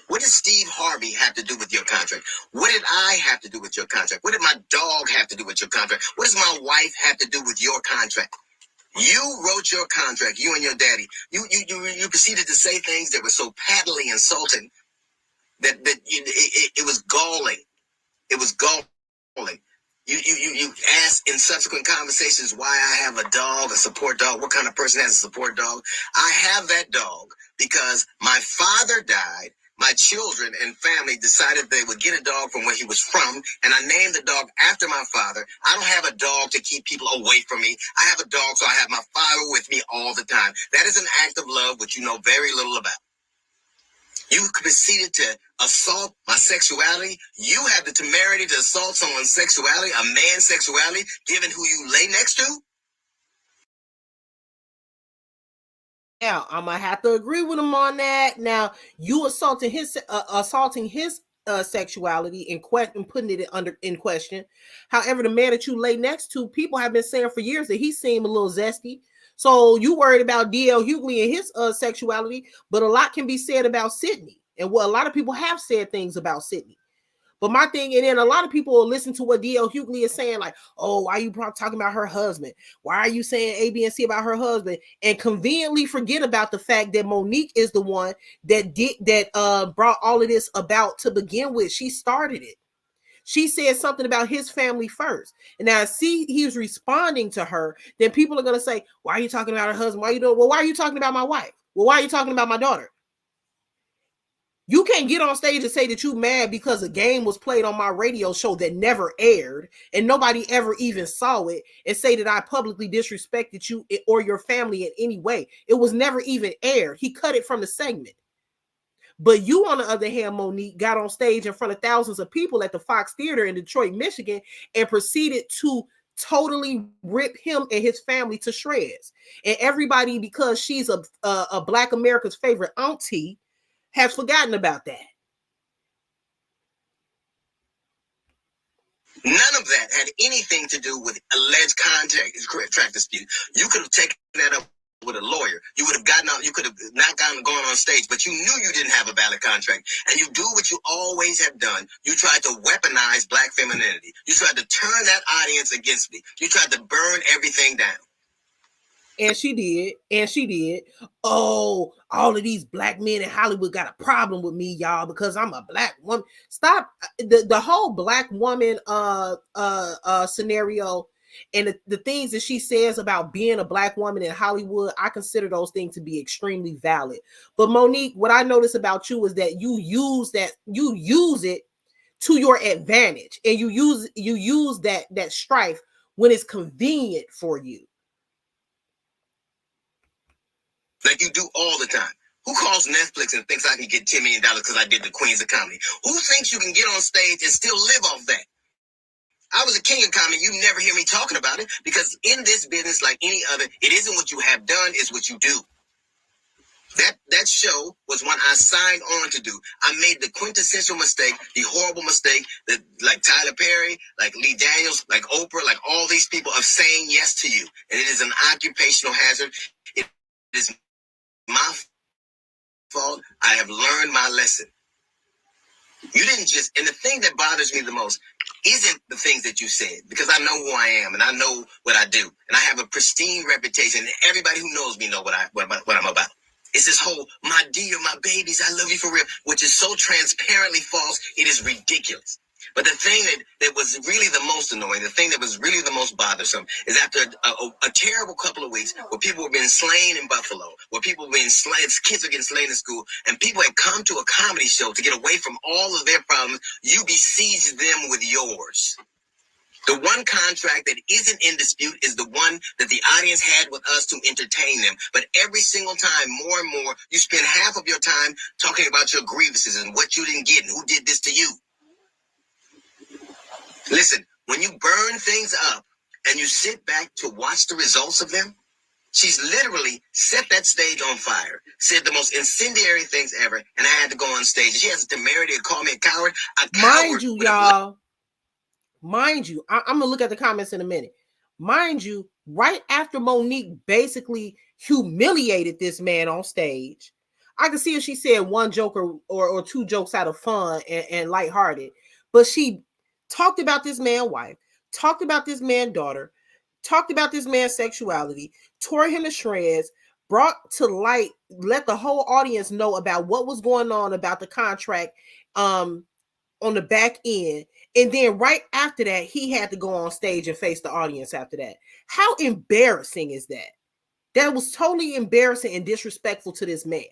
What did Steve Harvey have to do with your contract? What did I have to do with your contract? What did my dog have to do with your contract? What does my wife have to do with your contract? You wrote your contract, you and your daddy. You proceeded to say things that were so patently insulting that it was galling. It was galling. You asked in subsequent conversations why I have a dog, a support dog. What kind of person has a support dog? I have that dog because my father died. My children and family decided they would get a dog from where he was from, and I named the dog after my father. I don't have a dog to keep people away from me. I have a dog so I have my father with me all the time. That is an act of love, which you know very little about. You proceeded to assault my sexuality. You have the temerity to assault someone's sexuality, a man's sexuality, given who you lay next to? Now, I'm gonna have to agree with him on that. Now, you assaulting his sexuality and putting it in question. However, the man that you lay next to, people have been saying for years that he seemed a little zesty. So you worried about DL Hughley and his sexuality, but a lot can be said about Sydney, and what a lot of people have said things about Sydney. But my thing, and then a lot of people will listen to what DL Hughley is saying, like, oh, why are you talking about her husband? Why are you saying A, B, and C about her husband? And conveniently forget about the fact that Monique is the one that brought all of this about to begin with. She started it. She said something about his family first. And now see, he's responding to her. Then people are going to say, why are you talking about her husband? Why are you doing? Well, why are you talking about my wife? Well, why are you talking about my daughter? You can't get on stage and say that you mad because a game was played on my radio show that never aired and nobody ever even saw it, and say that I publicly disrespected you or your family in any way. It was never even aired. He cut it from the segment. But you, on the other hand, Monique, got on stage in front of thousands of people at the Fox Theater in Detroit, Michigan, and proceeded to totally rip him and his family to shreds. And everybody, because she's a Black America's favorite auntie, has forgotten about that. None of that had anything to do with alleged contract dispute. You could have taken that up with a lawyer. You would have gotten out. You could have not gone on stage, but you knew you didn't have a valid contract, and you do what you always have done. You tried to weaponize Black femininity. You tried to turn that audience against me. You tried to burn everything down. And she did. Oh, all of these Black men in Hollywood got a problem with me, y'all, because I'm a Black woman. Stop the whole Black woman scenario and the things that she says about being a Black woman in Hollywood. I consider those things to be extremely valid. But Monique, what I notice about you is that you use it to your advantage, and you use that strife when it's convenient for you. Like you do all the time. Who calls Netflix and thinks I can get $10 million because I did the Queens of Comedy? Who thinks you can get on stage and still live off that? I was a king of comedy. You never hear me talking about it, because in this business, like any other, it isn't what you have done, it's what you do. That show was one I signed on to do. I made the quintessential mistake, the horrible mistake that like Tyler Perry, like Lee Daniels, like Oprah, like all these people of saying yes to you. And it is an occupational hazard. It is my fault. I have learned my lesson. You didn't just, and the thing that bothers me the most isn't the things that you said, because I know who I am and I know what I do. And I have a pristine reputation. And everybody who knows me know what I'm about. It's this whole, my dear, my babies, I love you for real, which is so transparently false, it is ridiculous. But the thing that was really the most annoying, the thing that was really the most bothersome, is after a terrible couple of weeks where people were being slain in Buffalo, where people were being slain, kids were getting slain in school, and people had come to a comedy show to get away from all of their problems, you besieged them with yours. The one contract that isn't in dispute is the one that the audience had with us to entertain them. But every single time, more and more, you spend half of your time talking about your grievances and what you didn't get and who did this to you. Listen, when you burn things up and you sit back to watch the results of them, she's literally set that stage on fire, said the most incendiary things ever, and I had to go on stage. She has the temerity to call me a coward. Mind you, y'all. Mind you, I'm going to look at the comments in a minute. Mind you, right after Monique basically humiliated this man on stage, I can see if she said one joke or two jokes out of fun and lighthearted, but she talked about this man's wife, talked about this man's daughter, talked about this man's sexuality, tore him to shreds, brought to light, let the whole audience know about what was going on about the contract on the back end. And then right after that, he had to go on stage and face the audience after that. How embarrassing is that? That was totally embarrassing and disrespectful to this man.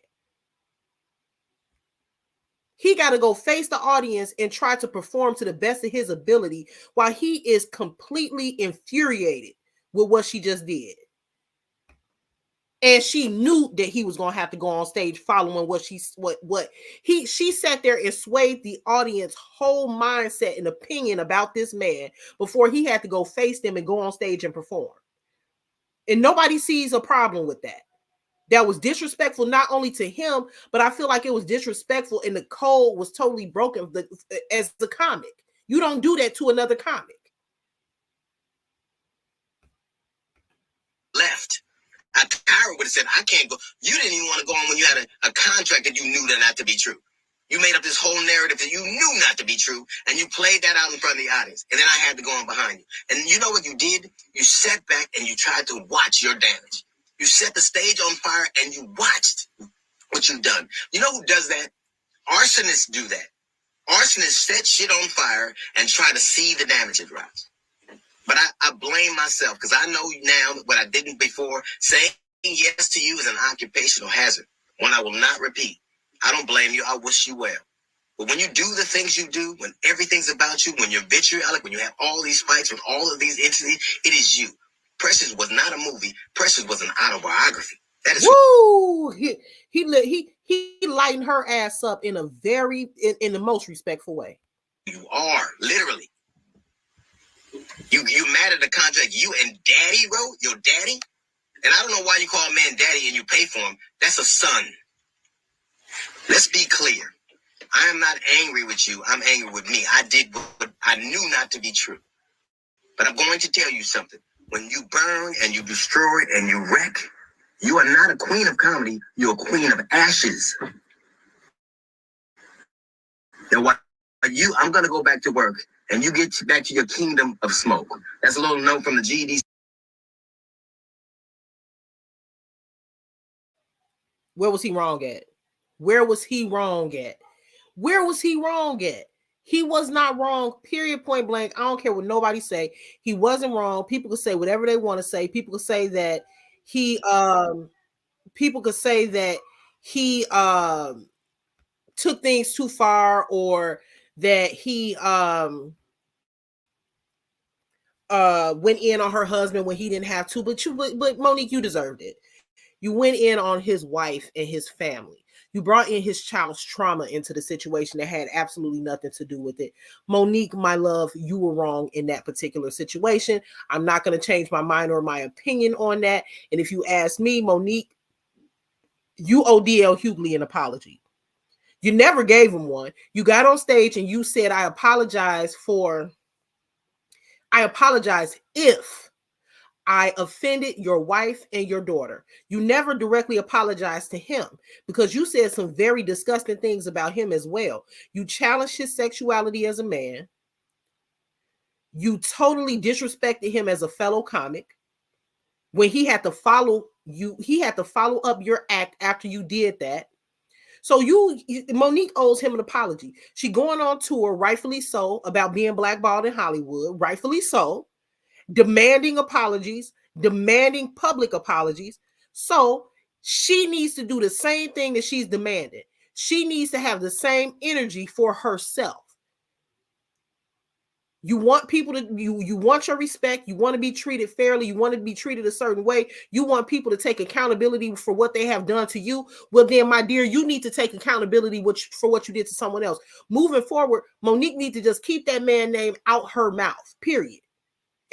He got to go face the audience and try to perform to the best of his ability while he is completely infuriated with what she just did. And she knew that he was going to have to go on stage following what she sat there and swayed the audience whole mindset and opinion about this man before he had to go face them and go on stage and perform. And nobody sees a problem with that. That was disrespectful not only to him, but I feel like it was disrespectful and the code was totally broken as the comic. You don't do that to another comic. Left. Tyra would have said, I can't go. You didn't even want to go on when you had a contract that you knew that not to be true. You made up this whole narrative that you knew not to be true, and you played that out in front of the audience. And then I had to go on behind you. And you know what you did? You sat back and you tried to watch your damage. You set the stage on fire and you watched what you've done. You know who does that? Arsonists do that. Arsonists set shit on fire and try to see the damage it rise. But I blame myself because I know now what I didn't before. Saying yes to you is an occupational hazard, one I will not repeat. I don't blame you. I wish you well. But when you do the things you do, when everything's about you, when you're vitriolic, when you have all these fights with all of these entities, it is you. Precious was not a movie. Precious was an autobiography. That is woo. He lightened her ass up in a very in the most respectful way. You are literally. You mad at the contract you and daddy wrote? Your daddy? And I don't know why you call a man daddy and you pay for him. That's a son. Let's be clear. I am not angry with you. I'm angry with me. I did what I knew not to be true. But I'm going to tell you something. When you burn and you destroy and you wreck, you are not a queen of comedy. You're a queen of ashes. And while I'm going to go back to work and you get back to your kingdom of smoke. That's a little note from the GED. Where was he wrong at? Where was he wrong at? Where was he wrong at? He was not wrong, period, point blank. I don't care what nobody say. He wasn't wrong. People could say whatever they want to say. People could say that he took things too far, or that he went in on her husband when he didn't have to. But Monique, you deserved it. You went in on his wife and his family. You brought in his child's trauma into the situation that had absolutely nothing to do with it. Monique, my love, you were wrong in that particular situation. I'm not going to change my mind or my opinion on that. And if you ask me, Monique, you owe DL Hughley an apology. You never gave him one. You got on stage and you said, I apologize if I offended your wife and your daughter. You never directly apologized to him because you said some very disgusting things about him as well. You challenged his sexuality as a man. You totally disrespected him as a fellow comic. When he had to follow up your act after you did that. So Monique owes him an apology. She going on tour, rightfully so, about being blackballed in Hollywood, rightfully so, demanding apologies, demanding public apologies. So she needs to do the same thing that she's demanded. She needs to have the same energy for herself. You want people to, you want your respect. You want to be treated fairly. You want to be treated a certain way. You want people to take accountability for what they have done to you. Well, then, my dear, you need to take accountability for what you did to someone else. Moving forward, Monique needs to just keep that man's name out her mouth, period.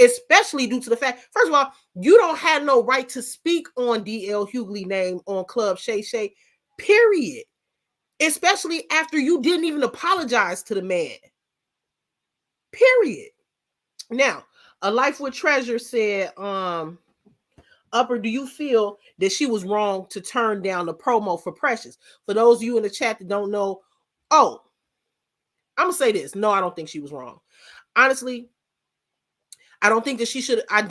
Especially due to the fact, first of all, you don't have no right to speak on DL Hughley name on Club Shay Shay, period. Especially after you didn't even apologize to the man. Period. Now, A Life with Treasure said, Upper, do you feel that she was wrong to turn down the promo for Precious? For those of you in the chat that don't know, I'm gonna say this. No, I don't think she was wrong. Honestly, I don't think that she should have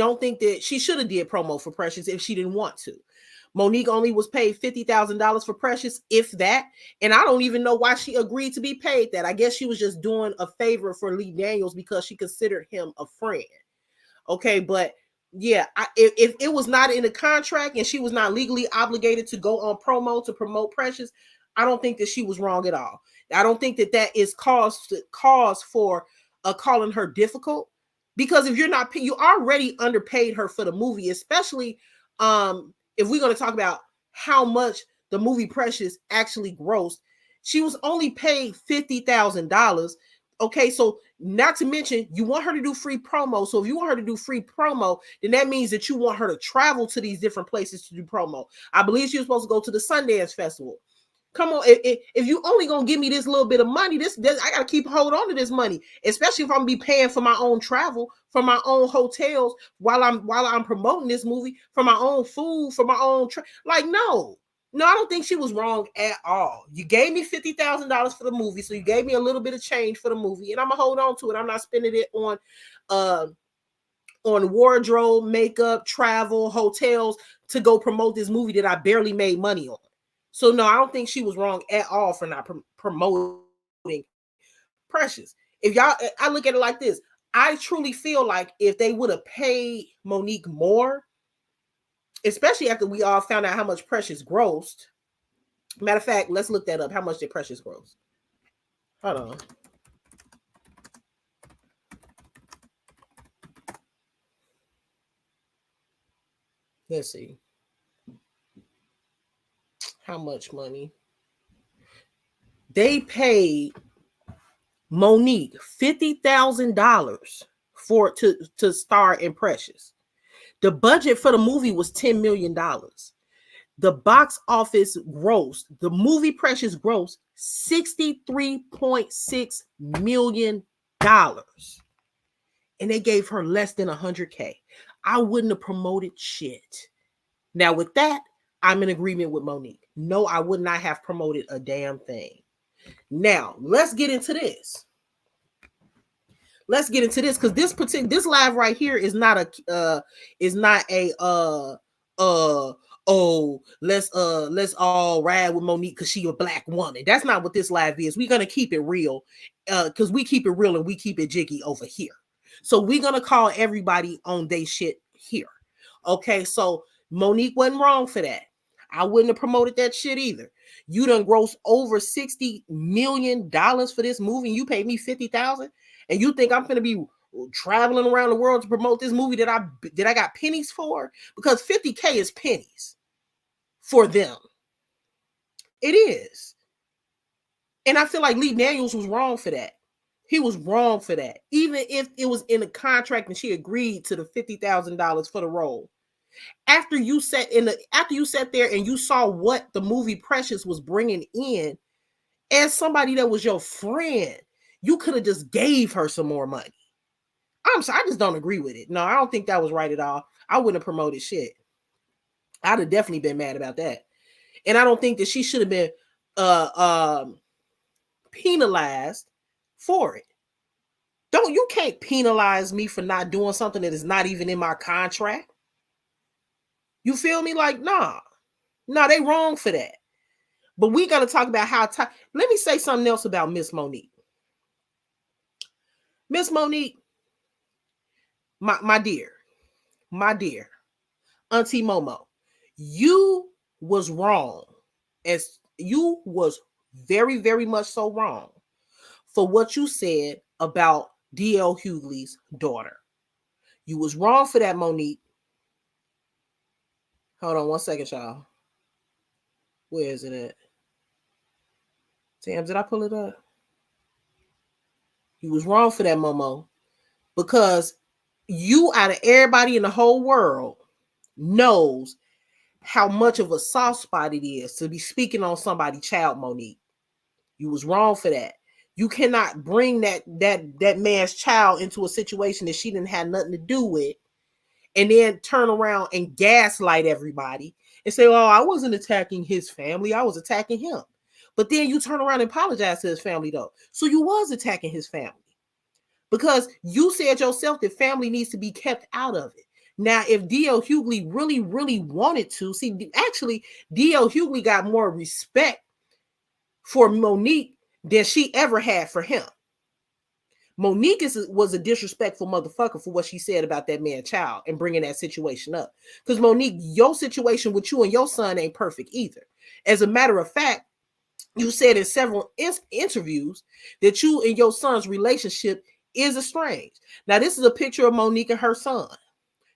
did promo for Precious if she didn't want to. Monique only was paid $50,000 for Precious, if that. And I don't even know why she agreed to be paid that. I guess she was just doing a favor for Lee Daniels because she considered him a friend. Okay, but yeah, if it was not in the contract and she was not legally obligated to go on promo to promote Precious, I don't think that she was wrong at all. I don't think that is cause for calling her difficult, because if you already underpaid her for the movie, especially if we're going to talk about how much the movie Precious actually grossed. She was only paid $50,000. Okay, so not to mention, you want her to do free promo. So if you want her to do free promo, then that means that you want her to travel to these different places to do promo. I believe she was supposed to go to the Sundance Festival. Come on, if you only gonna give me this little bit of money, this I gotta keep hold on to this money, especially if I'm gonna be paying for my own travel, for my own hotels while I'm promoting this movie, for my own food, for my own no, I don't think she was wrong at all. You gave me $50,000 for the movie, so you gave me a little bit of change for the movie, and I'm gonna hold on to it. I'm not spending it on wardrobe, makeup, travel, hotels to go promote this movie that I barely made money on. So no, I don't think she was wrong at all for not promoting Precious. I look at it like this. I truly feel like if they would have paid Monique more, especially after we all found out how much Precious grossed. Matter of fact, let's look that up. How much did Precious gross? Hold on. Let's see. How much money? They paid Monique $50,000 to star in Precious. The budget for the movie was $10 million. The box office grossed, the movie Precious grossed $63.6 million. And they gave her less than $100K. I wouldn't have promoted shit. Now with that, I'm in agreement with Monique. No, I would not have promoted a damn thing. Now, let's get into this. Let's get into this because this live right here is not let's all ride with Monique because she a black woman. That's not what this live is. We're gonna keep it real, because we keep it real and we keep it jiggy over here. So we're gonna call everybody on they shit here. Okay, so Monique wasn't wrong for that. I wouldn't have promoted that shit either. You done grossed over $60 million for this movie and you paid me $50,000, and you think I'm gonna be traveling around the world to promote this movie that I got pennies for? Because $50K is pennies for them. It is. And I feel like Lee Daniels was wrong for that. He was wrong for that. Even if it was in a contract and she agreed to the $50,000 for the role. After you sat there and you saw what the movie Precious was bringing in, as somebody that was your friend, you could have just gave her some more money. I'm sorry, I just don't agree with it. No, I don't think that was right at all. I wouldn't have promoted shit. I'd have definitely been mad about that. And I don't think that she should have been penalized for it. You can't penalize me for not doing something that is not even in my contract. You feel me? Like, nah, they wrong for that. But we got to talk about how. Let me say something else about Miss Monique. Miss Monique, my dear, Auntie Momo, you was wrong. As you was very, very much so wrong for what you said about D.L. Hughley's daughter. You was wrong for that, Monique. Hold on one second, y'all. Where is it at? Sam, did I pull it up? You was wrong for that, Momo. Because you, out of everybody in the whole world, knows how much of a soft spot it is to be speaking on somebody's child, Monique. You was wrong for that. You cannot bring that man's child into a situation that she didn't have nothing to do with, and then turn around and gaslight everybody and say, "Oh, I wasn't attacking his family. I was attacking him." But then you turn around and apologize to his family, though. So you was attacking his family. Because you said yourself that family needs to be kept out of it. Now, if D.L. Hughley really, really wanted to, see, actually, D.L. Hughley got more respect for Monique than she ever had for him. Monique was a disrespectful motherfucker for what she said about that man's child and bringing that situation up. Because Monique, your situation with you and your son ain't perfect either. As a matter of fact, you said in several interviews that you and your son's relationship is estranged. Now, this is a picture of Monique and her son.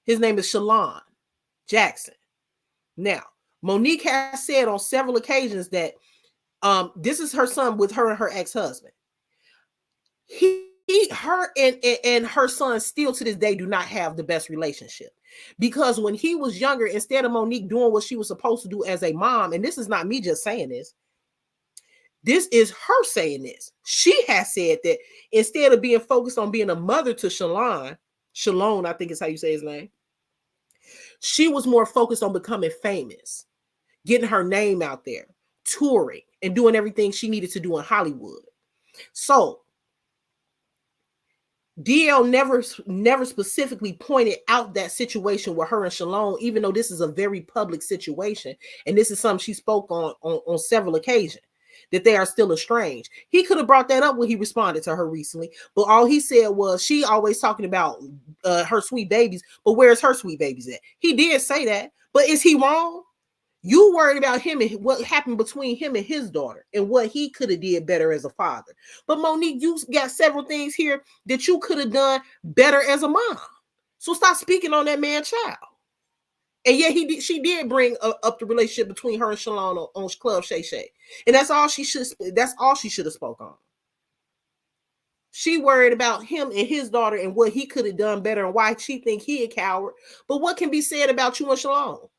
His name is Shalon Jackson. Now, Monique has said on several occasions that this is her son with her and her ex-husband. Her and her son still to this day do not have the best relationship, because when he was younger, instead of Monique doing what she was supposed to do as a mom, and this is not me just saying this is her saying this. She has said that instead of being focused on being a mother to Shalon, I think is how you say his name, she was more focused on becoming famous, getting her name out there, touring, and doing everything she needed to do in Hollywood. So DL never specifically pointed out that situation with her and Shalon, even though this is a very public situation, and this is something she spoke on several occasions, that they are still estranged. He could have brought that up when he responded to her recently, but all he said was, she always talking about her sweet babies, but where's her sweet babies at? He did say that, but is he wrong? You worried about him and what happened between him and his daughter and what he could have did better as a father. But Monique, you got several things here that you could have done better as a mom. So stop speaking on that man's child. And yet she did bring up the relationship between her and Shalon on Club Shay Shay. And that's all she should have spoke on. She worried about him and his daughter and what he could have done better and why she think he a coward. But what can be said about you and Shalon?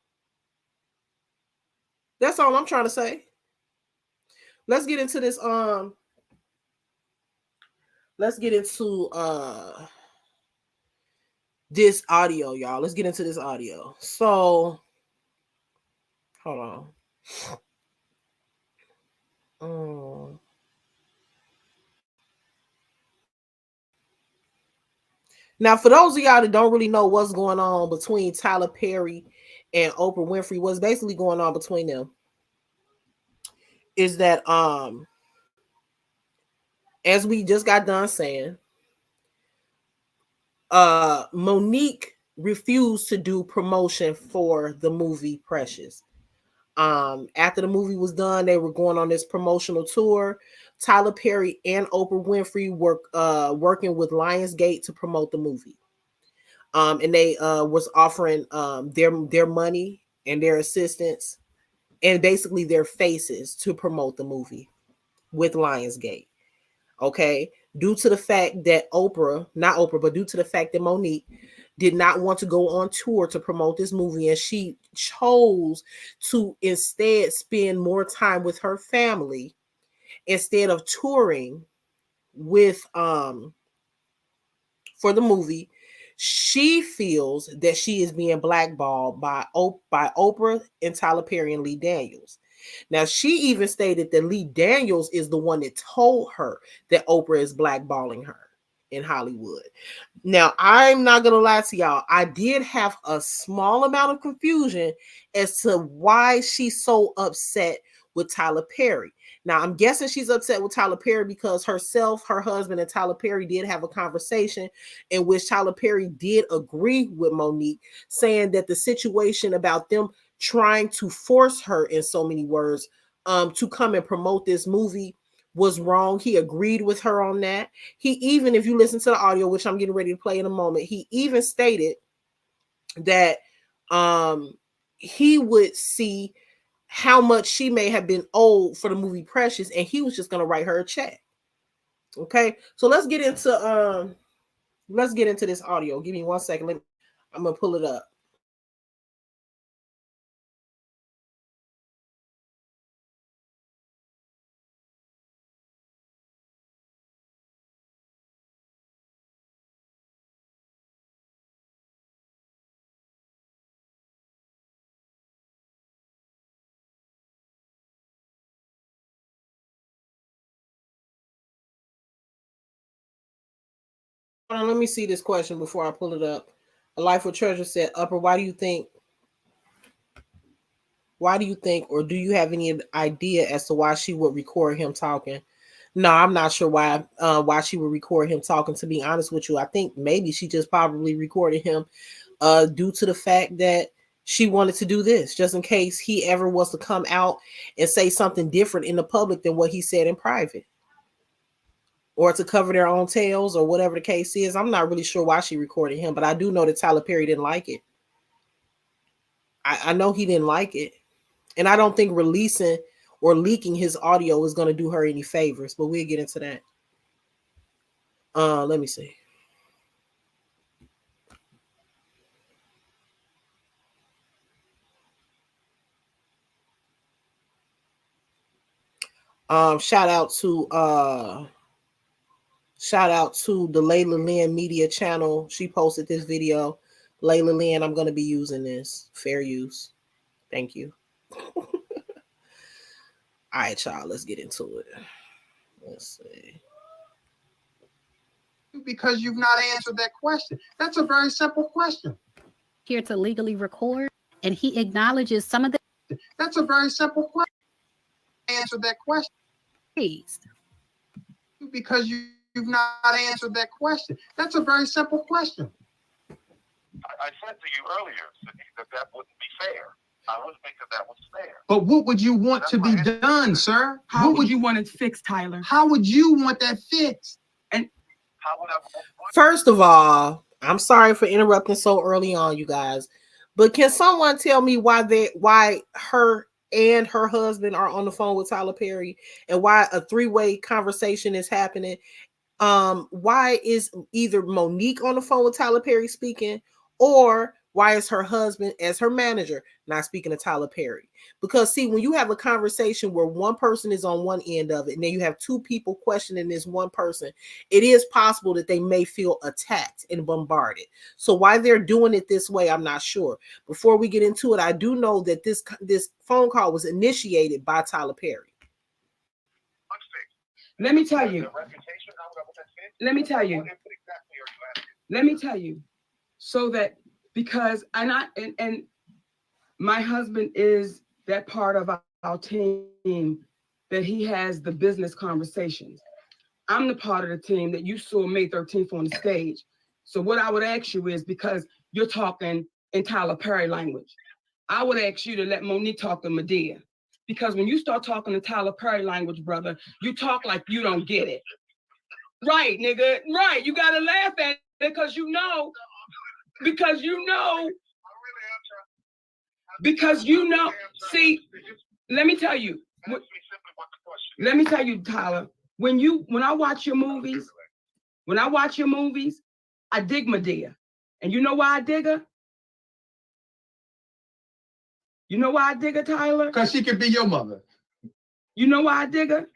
That's all I'm trying to say. Let's get into this. Let's get into this audio, y'all. Let's get into this audio. So, hold on. Now, for those of y'all that don't really know what's going on between Tyler Perry and Oprah Winfrey, what's basically going on between them is that as we just got done saying, Monique refused to do promotion for the movie Precious. After the movie was done, they were going on this promotional tour. Tyler Perry and Oprah Winfrey were working with Lionsgate to promote the movie. And they was offering their money and their assistance and basically their faces to promote the movie with Lionsgate. Okay, due to the fact that due to the fact that Monique did not want to go on tour to promote this movie, and she chose to instead spend more time with her family instead of touring with for the movie. She feels that she is being blackballed by Oprah and Tyler Perry and Lee Daniels. Now, she even stated that Lee Daniels is the one that told her that Oprah is blackballing her in Hollywood. Now, I'm not going to lie to y'all. I did have a small amount of confusion as to why she's so upset with Tyler Perry. Now, I'm guessing she's upset with Tyler Perry because herself, her husband, and Tyler Perry did have a conversation in which Tyler Perry did agree with Monique, saying that the situation about them trying to force her, in so many words, to come and promote this movie was wrong. He agreed with her on that. He even, if you listen to the audio, which I'm getting ready to play in a moment, he even stated that he would see how much she may have been owed for the movie Precious, and he was just going to write her a check. Okay, so let's get into this audio. Give me 1 second. I'm gonna pull it up. Let me see this question before I pull it up. A Life with Treasure said, Upper, why do you think, or do you have any idea as to why she would record him talking? No, I'm not sure why she would record him talking, to be honest with you. I think maybe she just probably recorded him due to the fact that she wanted to do this, just in case he ever was to come out and say something different in the public than what he said in private, or to cover their own tails, or whatever the case is. I'm not really sure why she recorded him, but I do know that Tyler Perry didn't like it. I know he didn't like it. And I don't think releasing or leaking his audio is going to do her any favors, but we'll get into that. Let me see. Shout out to the Layla Lynn Media channel. She posted this video. Layla Lynn, I'm going to be using this. Fair use. Thank you. All right, y'all, let's get into it. Let's see. Because you've not answered that question. That's a very simple question. Here to legally record, and he acknowledges some of the. That's a very simple question. Answer that question. Please. Because you've not answered that question. That's a very simple question. I said to you earlier that wouldn't be fair. I wouldn't think that was fair. But what would you want to be done, sir? How would you want it fixed, Tyler? How would you want that fixed? How would I? First of all, I'm sorry for interrupting so early on, you guys, but can someone tell me why her and her husband are on the phone with Tyler Perry, and why a three-way conversation is happening? Why is either Monique on the phone with Tyler Perry speaking, or why is her husband as her manager not speaking to Tyler Perry? Because see, when you have a conversation where one person is on one end of it, and then you have two people questioning this one person, it is possible that they may feel attacked and bombarded. So why they're doing it this way, I'm not sure. Before we get into it, I do know that this phone call was initiated by Tyler Perry. Let me tell you. Let me tell you. Let me tell you. So that, because and my husband is that part of our team that he has the business conversations. I'm the part of the team that you saw May 13th on the stage. So what I would ask you is, because you're talking in Tyler Perry language, I would ask you to let Monique talk to Madea. Because when you start talking to Tyler Perry language, brother, you talk like you don't get it. Right, nigga. Right. You gotta laugh at it because you know. See, let me tell you, Tyler, when I watch your movies, I dig Madea. And you know why I dig her? You know why I dig her, Tyler? Because she could be your mother. You know why I dig her?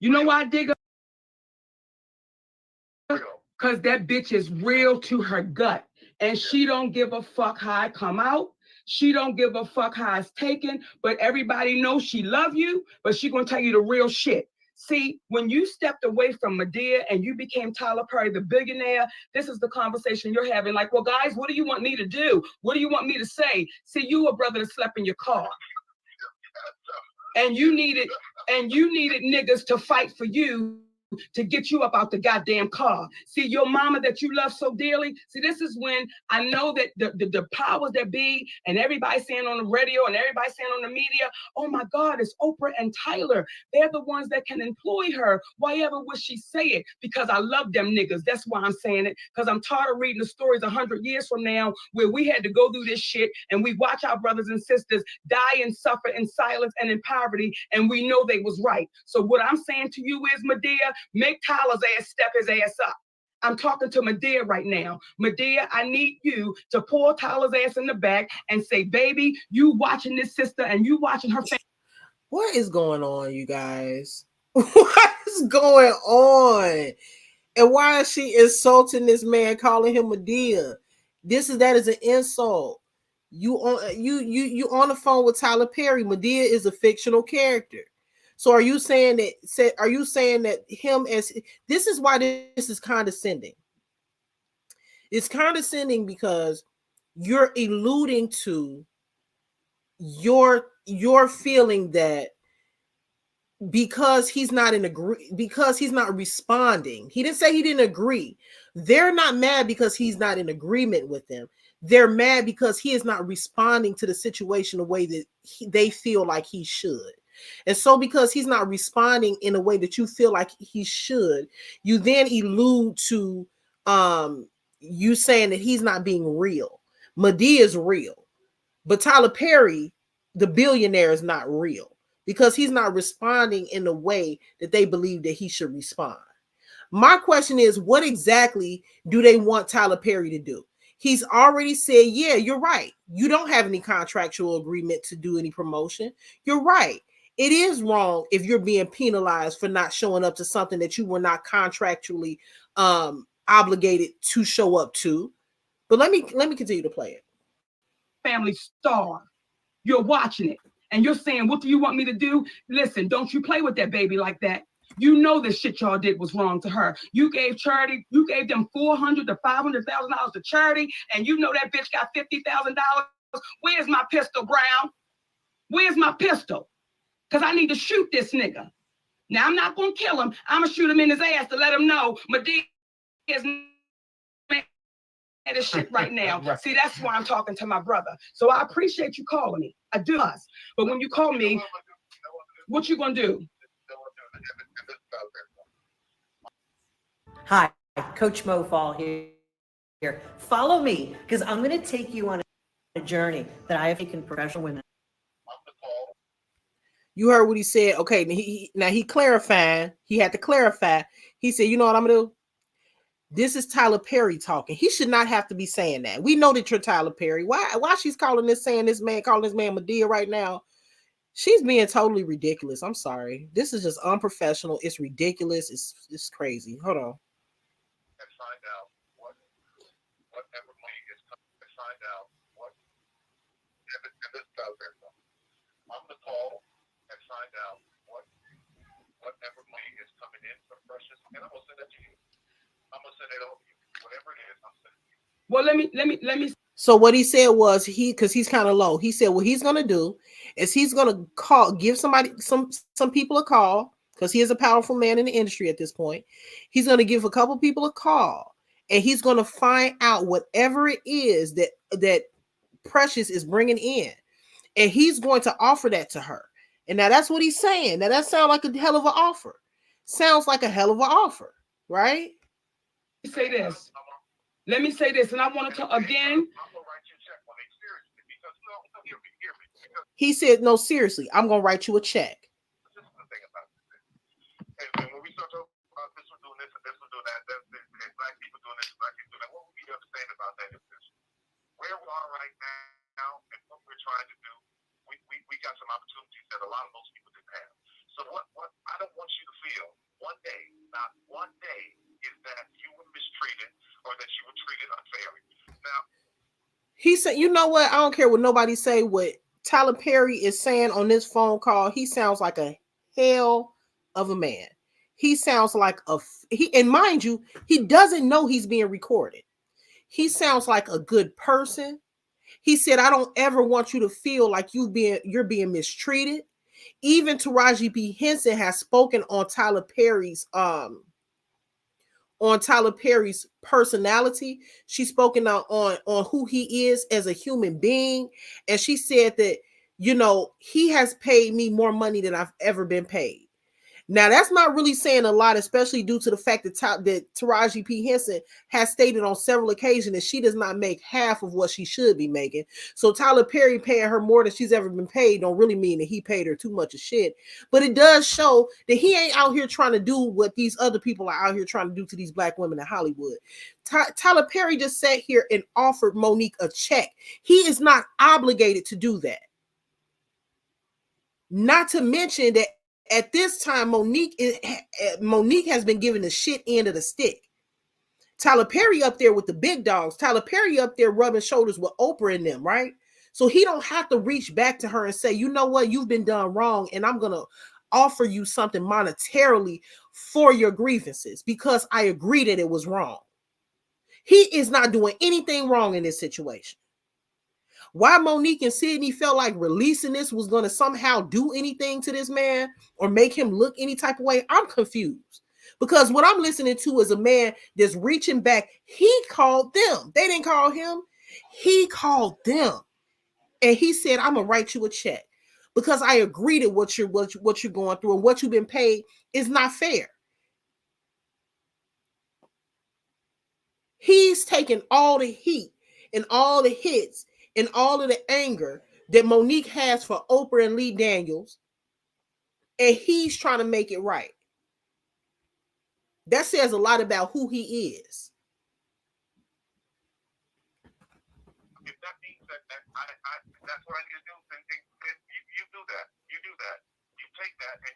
You know why I dig her? Because that bitch is real to her gut. And she don't give a fuck how I come out. She don't give a fuck how it's taken. But everybody knows she love you, but she gonna tell you the real shit. See, when you stepped away from Madea and you became Tyler Perry, the billionaire, this is the conversation you're having. Like, well, guys, what do you want me to do? What do you want me to say? See, you a brother that slept in your car. And you needed niggas to fight for you to get you up out the goddamn car. See, your mama that you love so dearly. See, this is when I know that the powers that be and everybody saying on the radio and everybody saying on the media, oh my God, it's Oprah and Tyler. They're the ones that can employ her. Why ever would she say it? Because I love them niggas. That's why I'm saying it. Because I'm tired of reading the stories 100 years from now where we had to go through this shit and we watch our brothers and sisters die and suffer in silence and in poverty, and we know they was right. So what I'm saying to you is, Madea, make Tyler's ass step his ass up. I'm talking to Madea right now. Madea, I need you to pull Tyler's ass in the back and say, baby, you watching this sister and you watching her family. What is going on, you guys? What is going on? And why is she insulting this man, calling him Madea? That is an insult. You on the phone with Tyler Perry. Madea is a fictional character. So are you saying that him as this is why this is condescending? It's condescending because you're alluding to your feeling that because he's not responding. He didn't say he didn't agree. They're not mad because he's not in agreement with them. They're mad because he is not responding to the situation the way that they feel like he should. And so because he's not responding in a way that you feel like he should, you then allude to you saying that he's not being real. Madea is real, but Tyler Perry, the billionaire, is not real because he's not responding in the way that they believe that he should respond. My question is, what exactly do they want Tyler Perry to do? He's already said, yeah, you're right. You don't have any contractual agreement to do any promotion. You're right. It is wrong if you're being penalized for not showing up to something that you were not contractually obligated to show up to. But let me continue to play it. Family star. You're watching it and you're saying, what do you want me to do? Listen, don't you play with that baby like that. You know the shit y'all did was wrong to her. You gave charity, you gave them $400,000 to $500,000 to charity, and you know that bitch got $50,000. Where's my pistol, Brown? Where's my pistol? Because I need to shoot this nigga. Now, I'm not going to kill him. I'm going to shoot him in his ass to let him know Madea is this shit right now. Right. See, that's why I'm talking to my brother. So I appreciate you calling me. I do. But when you call me, what you going to do? Hi, Coach Mo Fall here. Follow me because I'm going to take you on a journey that I have taken professional women. You heard what he said. Okay, now he clarified. He had to clarify. He said, you know what I'm going to do? This is Tyler Perry talking. He should not have to be saying that. We know that you're Tyler Perry. Why she's calling this man Madea right now? She's being totally ridiculous. I'm sorry. This is just unprofessional. It's ridiculous. It's crazy. Hold on. And find out whatever money is coming. And find out what and this out there. I'm gonna call and find out whatever money is coming in from Precious, and I'm gonna send it to you. I'm gonna send it over to you. Whatever it is, I'm sending it to you. Well, let me. So what he said was because he's kind of low. He said what he's gonna do is he's gonna give somebody some people a call because he is a powerful man in the industry at this point. He's gonna give a couple people a call and he's gonna find out whatever it is that Precious is bringing in, and he's going to offer that to her. And now that's what he's saying. Now that sounds like a hell of an offer. Sounds like a hell of an offer, right? Say this. Let me say this, and I want to again. He said, "No, seriously, I'm gonna write you a check." This is the thing about this. And when we start talking about this one doing this and this one doing that, and black people doing this, and black people doing that, what would you understand about that? If one day is that you were mistreated or that you were treated unfairly. Now, he said, you know what? I don't care what nobody say. What Tyler Perry is saying on this phone call, he sounds like a hell of a man. He sounds like and mind you, he doesn't know he's being recorded. He sounds like a good person. He said, I don't ever want you to feel like you're being mistreated. Even Taraji P. Henson has spoken on Tyler Perry's personality. She's spoken on who he is as a human being. And she said that, you know, he has paid me more money than I've ever been paid. Now, that's not really saying a lot, especially due to the fact that Taraji P. Henson has stated on several occasions that she does not make half of what she should be making. So Tyler Perry paying her more than she's ever been paid don't really mean that he paid her too much of shit. But it does show that he ain't out here trying to do what these other people are out here trying to do to these black women in Hollywood. Tyler Perry just sat here and offered Monique a check. He is not obligated to do that. Not to mention that at this time, Monique has been given the shit end of the stick. Tyler Perry up there with the big dogs. Tyler Perry up there rubbing shoulders with Oprah and them, right? So he don't have to reach back to her and say, you know what, you've been done wrong, and I'm going to offer you something monetarily for your grievances because I agree that it was wrong. He is not doing anything wrong in this situation. Why Monique and Sydney felt like releasing this was going to somehow do anything to this man or make him look any type of way, I'm confused. Because what I'm listening to is a man that's reaching back. He called them. They didn't call him. He called them. And he said, I'm going to write you a check because I agree that what you're going through and what you've been paid is not fair. He's taken all the heat and all the hits and all of the anger that Monique has for Oprah and Lee Daniels, and he's trying to make it right. That says a lot about who he is. if that means that that's what I need to do, then you do that. You do that. You take that and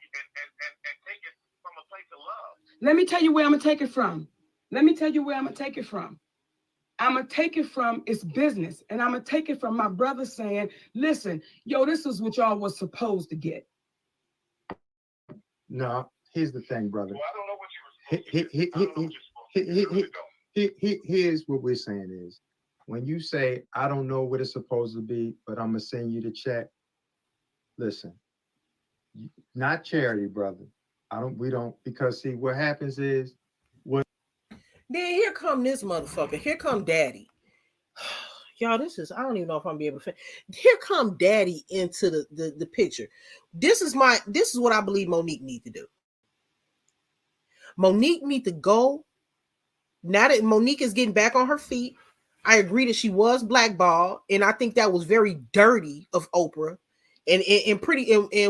take it from a place of love. Let me tell you where I'm going to take it from. I'm going to take it from its business. And I'm going to take it from my brother saying, listen, yo, this is what y'all was supposed to get. No, here's the thing, brother. Well, I don't know what you were supposed to get. Here's what we're saying is, when you say, I don't know what it's supposed to be, but I'm going to send you the check. Listen, not charity, brother. Because see, what happens is, then here come this motherfucker. Here come Daddy. Y'all, I don't even know if I'm be able to. Here come Daddy into the picture. This is what I believe Monique need to do. Monique need to go. Now that Monique is getting back on her feet, I agree that she was blackballed, and I think that was very dirty of Oprah. And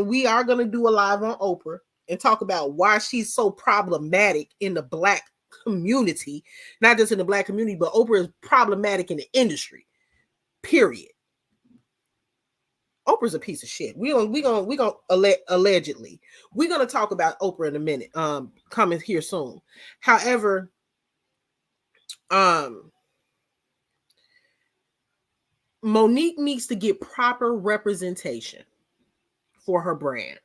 we are gonna do a live on Oprah and talk about why she's so problematic in the black community, not just in the black community, but Oprah is problematic in the industry. Period. Oprah's a piece of shit. We gonna allegedly. We're gonna talk about Oprah in a minute. Coming here soon. However, Monique needs to get proper representation for her brand.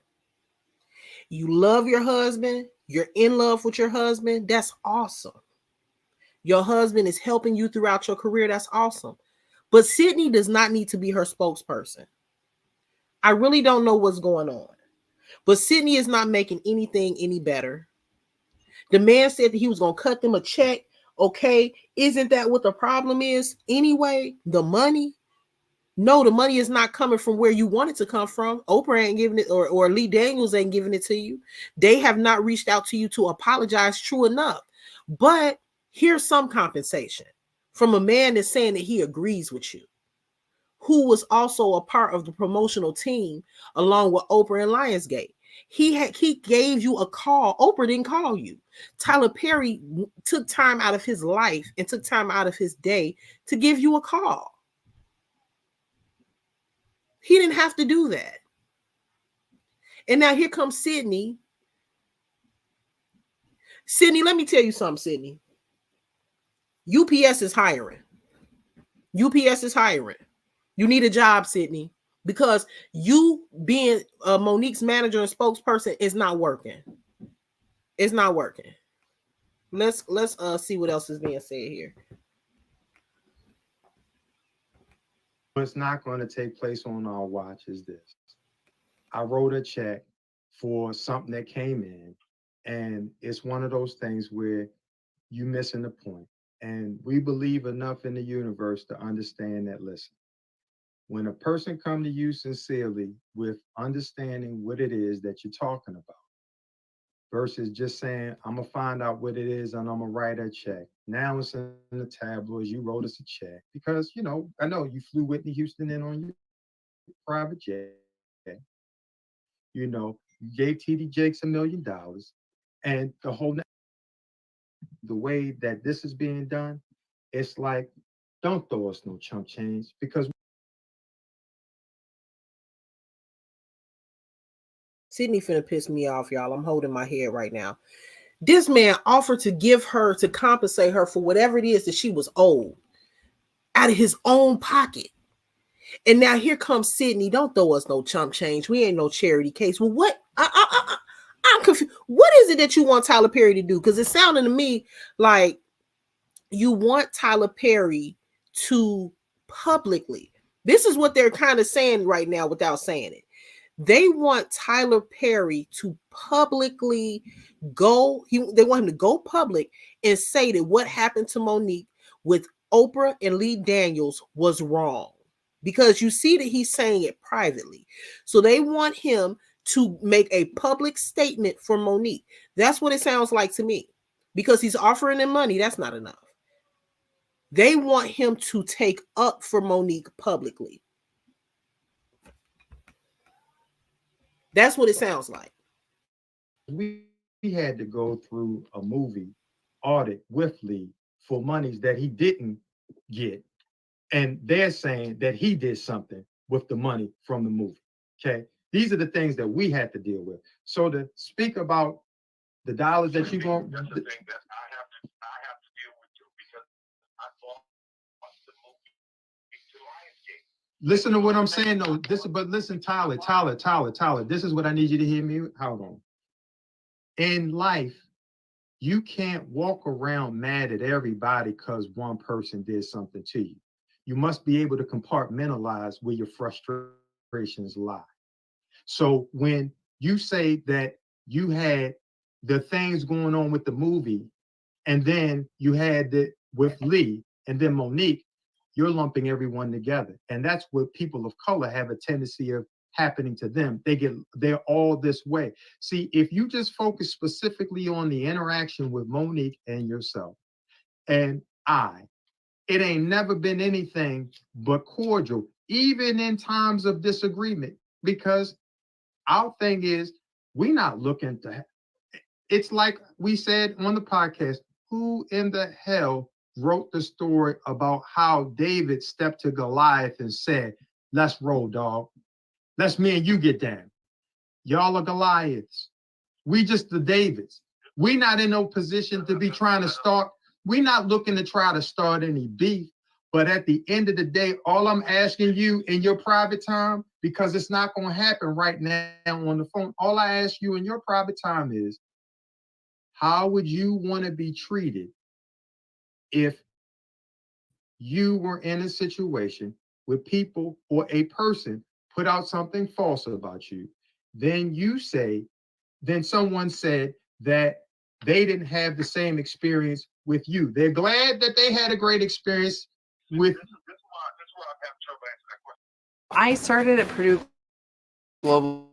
You love your husband. You're in love with your husband. That's awesome. Your husband is helping you throughout your career. That's awesome. But Sydney does not need to be her spokesperson. I really don't know what's going on. But Sydney is not making anything any better. The man said that he was going to cut them a check. Okay, isn't that what the problem is anyway? The money? No, the money is not coming from where you want it to come from. Oprah ain't giving it, or Lee Daniels ain't giving it to you. They have not reached out to you to apologize, true enough. But here's some compensation from a man that's saying that he agrees with you, who was also a part of the promotional team along with Oprah and Lionsgate. He gave you a call. Oprah didn't call you. Tyler Perry took time out of his life and took time out of his day to give you a call. He didn't have to do that. And now here comes Sydney Sydney, let me tell you something, Sydney. UPS is hiring. UPS is hiring. You need a job, Sydney, because you being Monique's manager and spokesperson is not working. It's not working. Let's see what else is being said here. What's not going to take place on our watch is this. I wrote a check for something that came in, and it's one of those things where you're missing the point. And we believe enough in the universe to understand that, listen, when a person come to you sincerely with understanding what it is that you're talking about, versus just saying, I'm gonna find out what it is and I'm gonna write a check. Now it's in the tabloids, you wrote us a check because, you know, I know you flew Whitney Houston in on your private jet. You know, you gave TD Jakes $1 million, and the way that this is being done, it's like, don't throw us no chump change, because Sydney finna piss me off, y'all. I'm holding my head right now. This man offered to give her, to compensate her for whatever it is that she was owed out of his own pocket. And now here comes Sydney. Don't throw us no chump change. We ain't no charity case. Well, what? I'm confused. What is it that you want Tyler Perry to do? Because it's sounding to me like you want Tyler Perry to publicly. This is what they're kind of saying right now without saying it. They want Tyler Perry to publicly go. They want him to go public and say that what happened to Monique with Oprah and Lee Daniels was wrong. Because you see that he's saying it privately. So they want him to make a public statement for Monique. That's what it sounds like to me. Because he's offering them money, that's not enough. They want him to take up for Monique publicly. That's what it sounds like. We had to go through a movie audit with Lee for monies that he didn't get. And they're saying that he did something with the money from the movie. Okay. These are the things that we had to deal with. So to speak about the dollars that you're going, that's the thing that I have to deal with too, because I saw the movie to Lionsgate. Listen to what I'm saying though. But listen, Tyler, this is what I need you to hear me. Hold on. In life, you can't walk around mad at everybody because one person did something to you. You must be able to compartmentalize where your frustrations lie. So when you say that you had the things going on with the movie, and then you had it with Lee, and then Monique, you're lumping everyone together. And that's what people of color have a tendency of happening to them. They're all this way. See, if you just focus specifically on the interaction with Monique and yourself and it ain't never been anything but cordial, even in times of disagreement, because our thing is, we're not looking to, it's like we said on the podcast, who in the hell wrote the story about how David stepped to Goliath and said, let's roll, dog. Let's me and you get down. Y'all are Goliaths. We just the Davids. We not in no position to be trying to start. We're not looking to try to start any beef. But at the end of the day, all I'm asking you in your private time, because it's not going to happen right now on the phone, all I ask you in your private time is, how would you want to be treated if you were in a situation where people or a person put out something false about you? Then someone said that they didn't have the same experience with you. They're glad that they had a great experience with. I started at Purdue Global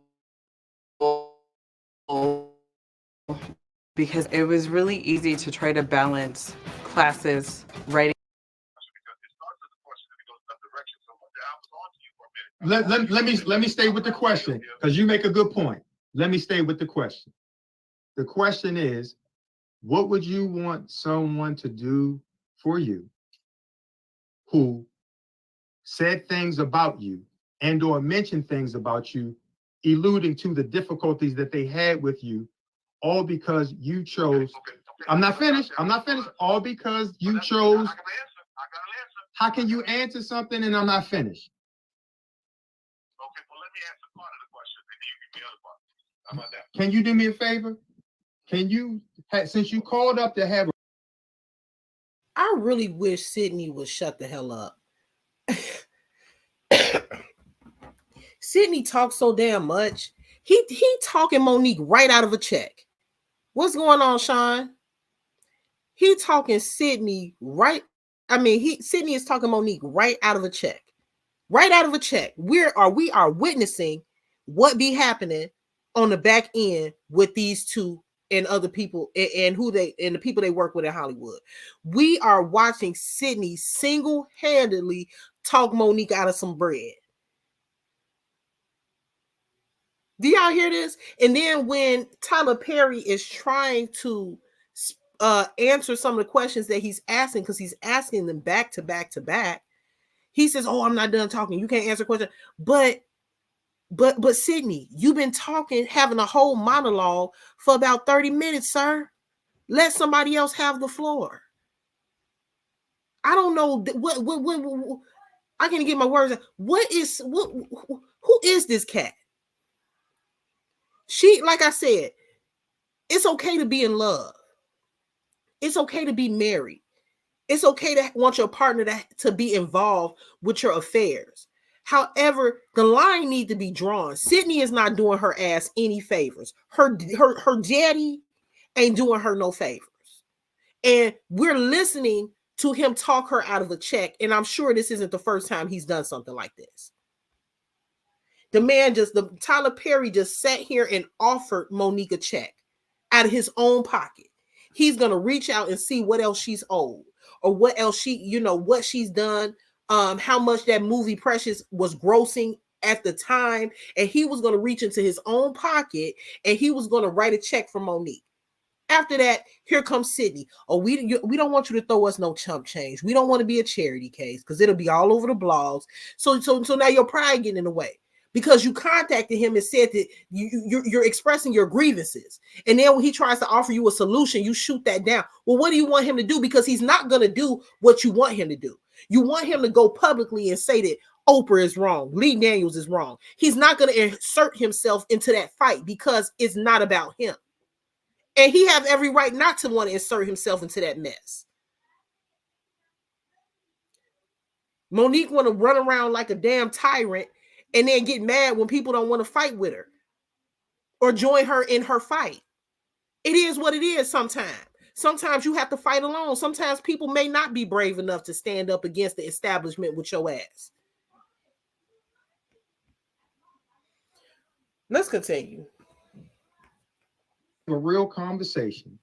because it was really easy to try to balance classes, writing. Let me stay with the question, because you make a good point. Let me stay with the question. The question is, what would you want someone to do for you who said things about you and or mentioned things about you, alluding to the difficulties that they had with you, all because you chose I'm not finished. I'm not finished. All because you chose. I got an answer. How can you answer something and I'm not finished? Okay, well, let me answer part of the question, and then you give me the other part. How about that? Can you do me a favor? Can you, since you called up to have, I really wish Sydney would shut the hell up. Sydney talks so damn much. He talking Monique right out of a check. What's going on, Sean? He talking Sydney right. Sydney is talking Monique right out of a check. Right out of a check. We are witnessing what be happening on the back end with these two and other people and the people they work with in Hollywood. We are watching Sydney single-handedly talk Monique out of some bread. Do y'all hear this? And then when Tyler Perry is trying to answer some of the questions that he's asking, because he's asking them back to back to back, he says, "Oh, I'm not done talking. You can't answer questions." But Sydney, you've been talking, having a whole monologue for about 30 minutes, sir. Let somebody else have the floor. I don't know what I can't get my words out. Who is this cat? She, like I said, it's okay to be in love. It's okay to be married. It's okay to want your partner to be involved with your affairs. However, the line needs to be drawn. Sydney is not doing her ass any favors. Her daddy ain't doing her no favors. And we're listening to him talk her out of a check. And I'm sure this isn't the first time he's done something like this. Tyler Perry just sat here and offered Monique a check out of his own pocket. He's going to reach out and see what else she's owed or what else what she's done, how much that movie Precious was grossing at the time. And he was going to reach into his own pocket and he was going to write a check for Monique. After that, here comes Sydney. Oh, we don't want you to throw us no chump change. We don't want to be a charity case because it'll be all over the blogs. So now your pride getting in the way. Because you contacted him and said that you're expressing your grievances. And then when he tries to offer you a solution, you shoot that down. Well, what do you want him to do? Because he's not going to do what you want him to do. You want him to go publicly and say that Oprah is wrong, Lee Daniels is wrong. He's not going to insert himself into that fight because it's not about him. And he have every right not to want to insert himself into that mess. Monique want to run around like a damn tyrant and then get mad when people don't want to fight with her or join her in her fight. It is what it is sometimes. Sometimes you have to fight alone. Sometimes people may not be brave enough to stand up against the establishment with your ass. Let's continue. a real conversation.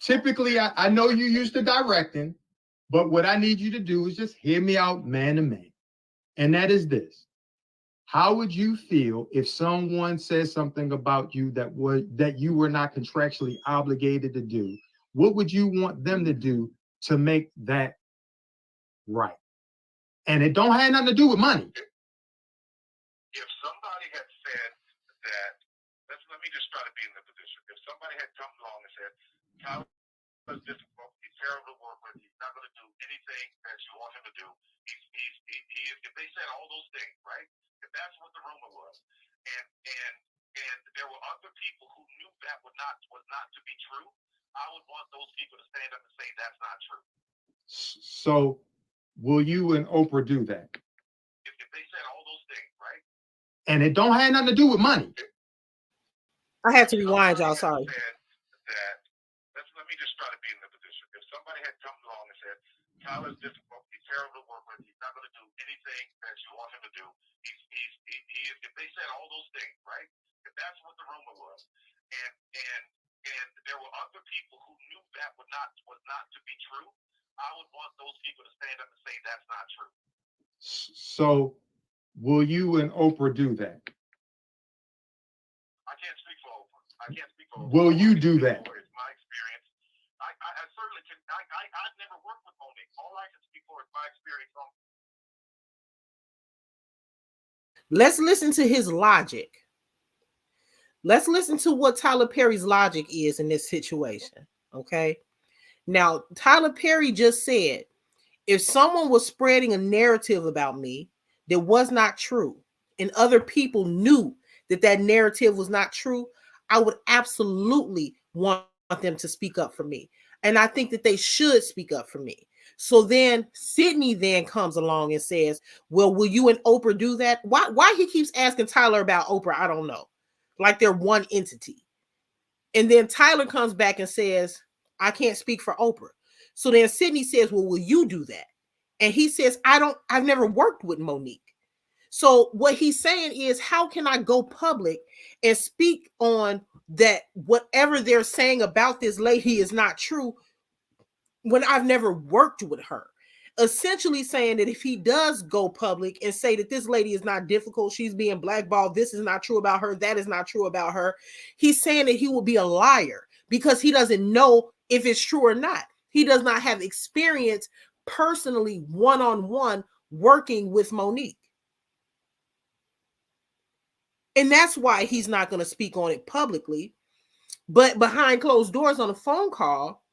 Typically, I know you're used to directing, but what I need you to do is just hear me out man to man. And that is this. How would you feel if someone says something about you that you were not contractually obligated to do? What would you want them to do to make that right? And it don't have nothing to do with money. If somebody had said that, let me just try to be in the position. If somebody had come along and said, Tyler is difficult, he's terrible to work with, he's not going to do anything that you want him to do. If they said all those things, right? If that's what the rumor was, and there were other people who knew that was not to be true, I would want those people to stand up and say that's not true. So will you and Oprah do that? If they said all those things, right? And it don't have nothing to do with money. I had to rewind, y'all. Sorry. Let me just try to be in the position. If somebody had come along and said, Tyler's difficult, he's terrible to work with, he's not going to do anything that you want him to do. If they said all those things, right? If that's what the rumor was, and there were other people who knew that was not to be true, I would want those people to stand up and say that's not true. So will you and Oprah do that? I can't speak for Oprah. I can't speak for Oprah. Will you do that? It's my experience. I certainly can. I've never worked with Monique. All I can speak for is my experience on. Let's listen to his logic. Let's listen to what Tyler Perry's logic is in this situation. Okay. Now, Tyler Perry just said, if someone was spreading a narrative about me that was not true, and other people knew that that narrative was not true, I would absolutely want them to speak up for me. And I think that they should speak up for me. So then Sydney then comes along and says, well, will you and Oprah do that? Why he keeps asking Tyler about Oprah, I don't know. Like they're one entity. And then Tyler comes back and says, I can't speak for Oprah. So then Sydney says, well, will you do that? And he says, I've never worked with Monique. So what he's saying is, how can I go public and speak on that whatever they're saying about this lady is not true when I've never worked with her? Essentially saying that if he does go public and say that this lady is not difficult, she's being blackballed, this is not true about her, that is not true about her, he's saying that he will be a liar because he doesn't know if it's true or not. He does not have experience personally one-on-one working with Monique. And that's why he's not going to speak on it publicly. But behind closed doors on a phone call,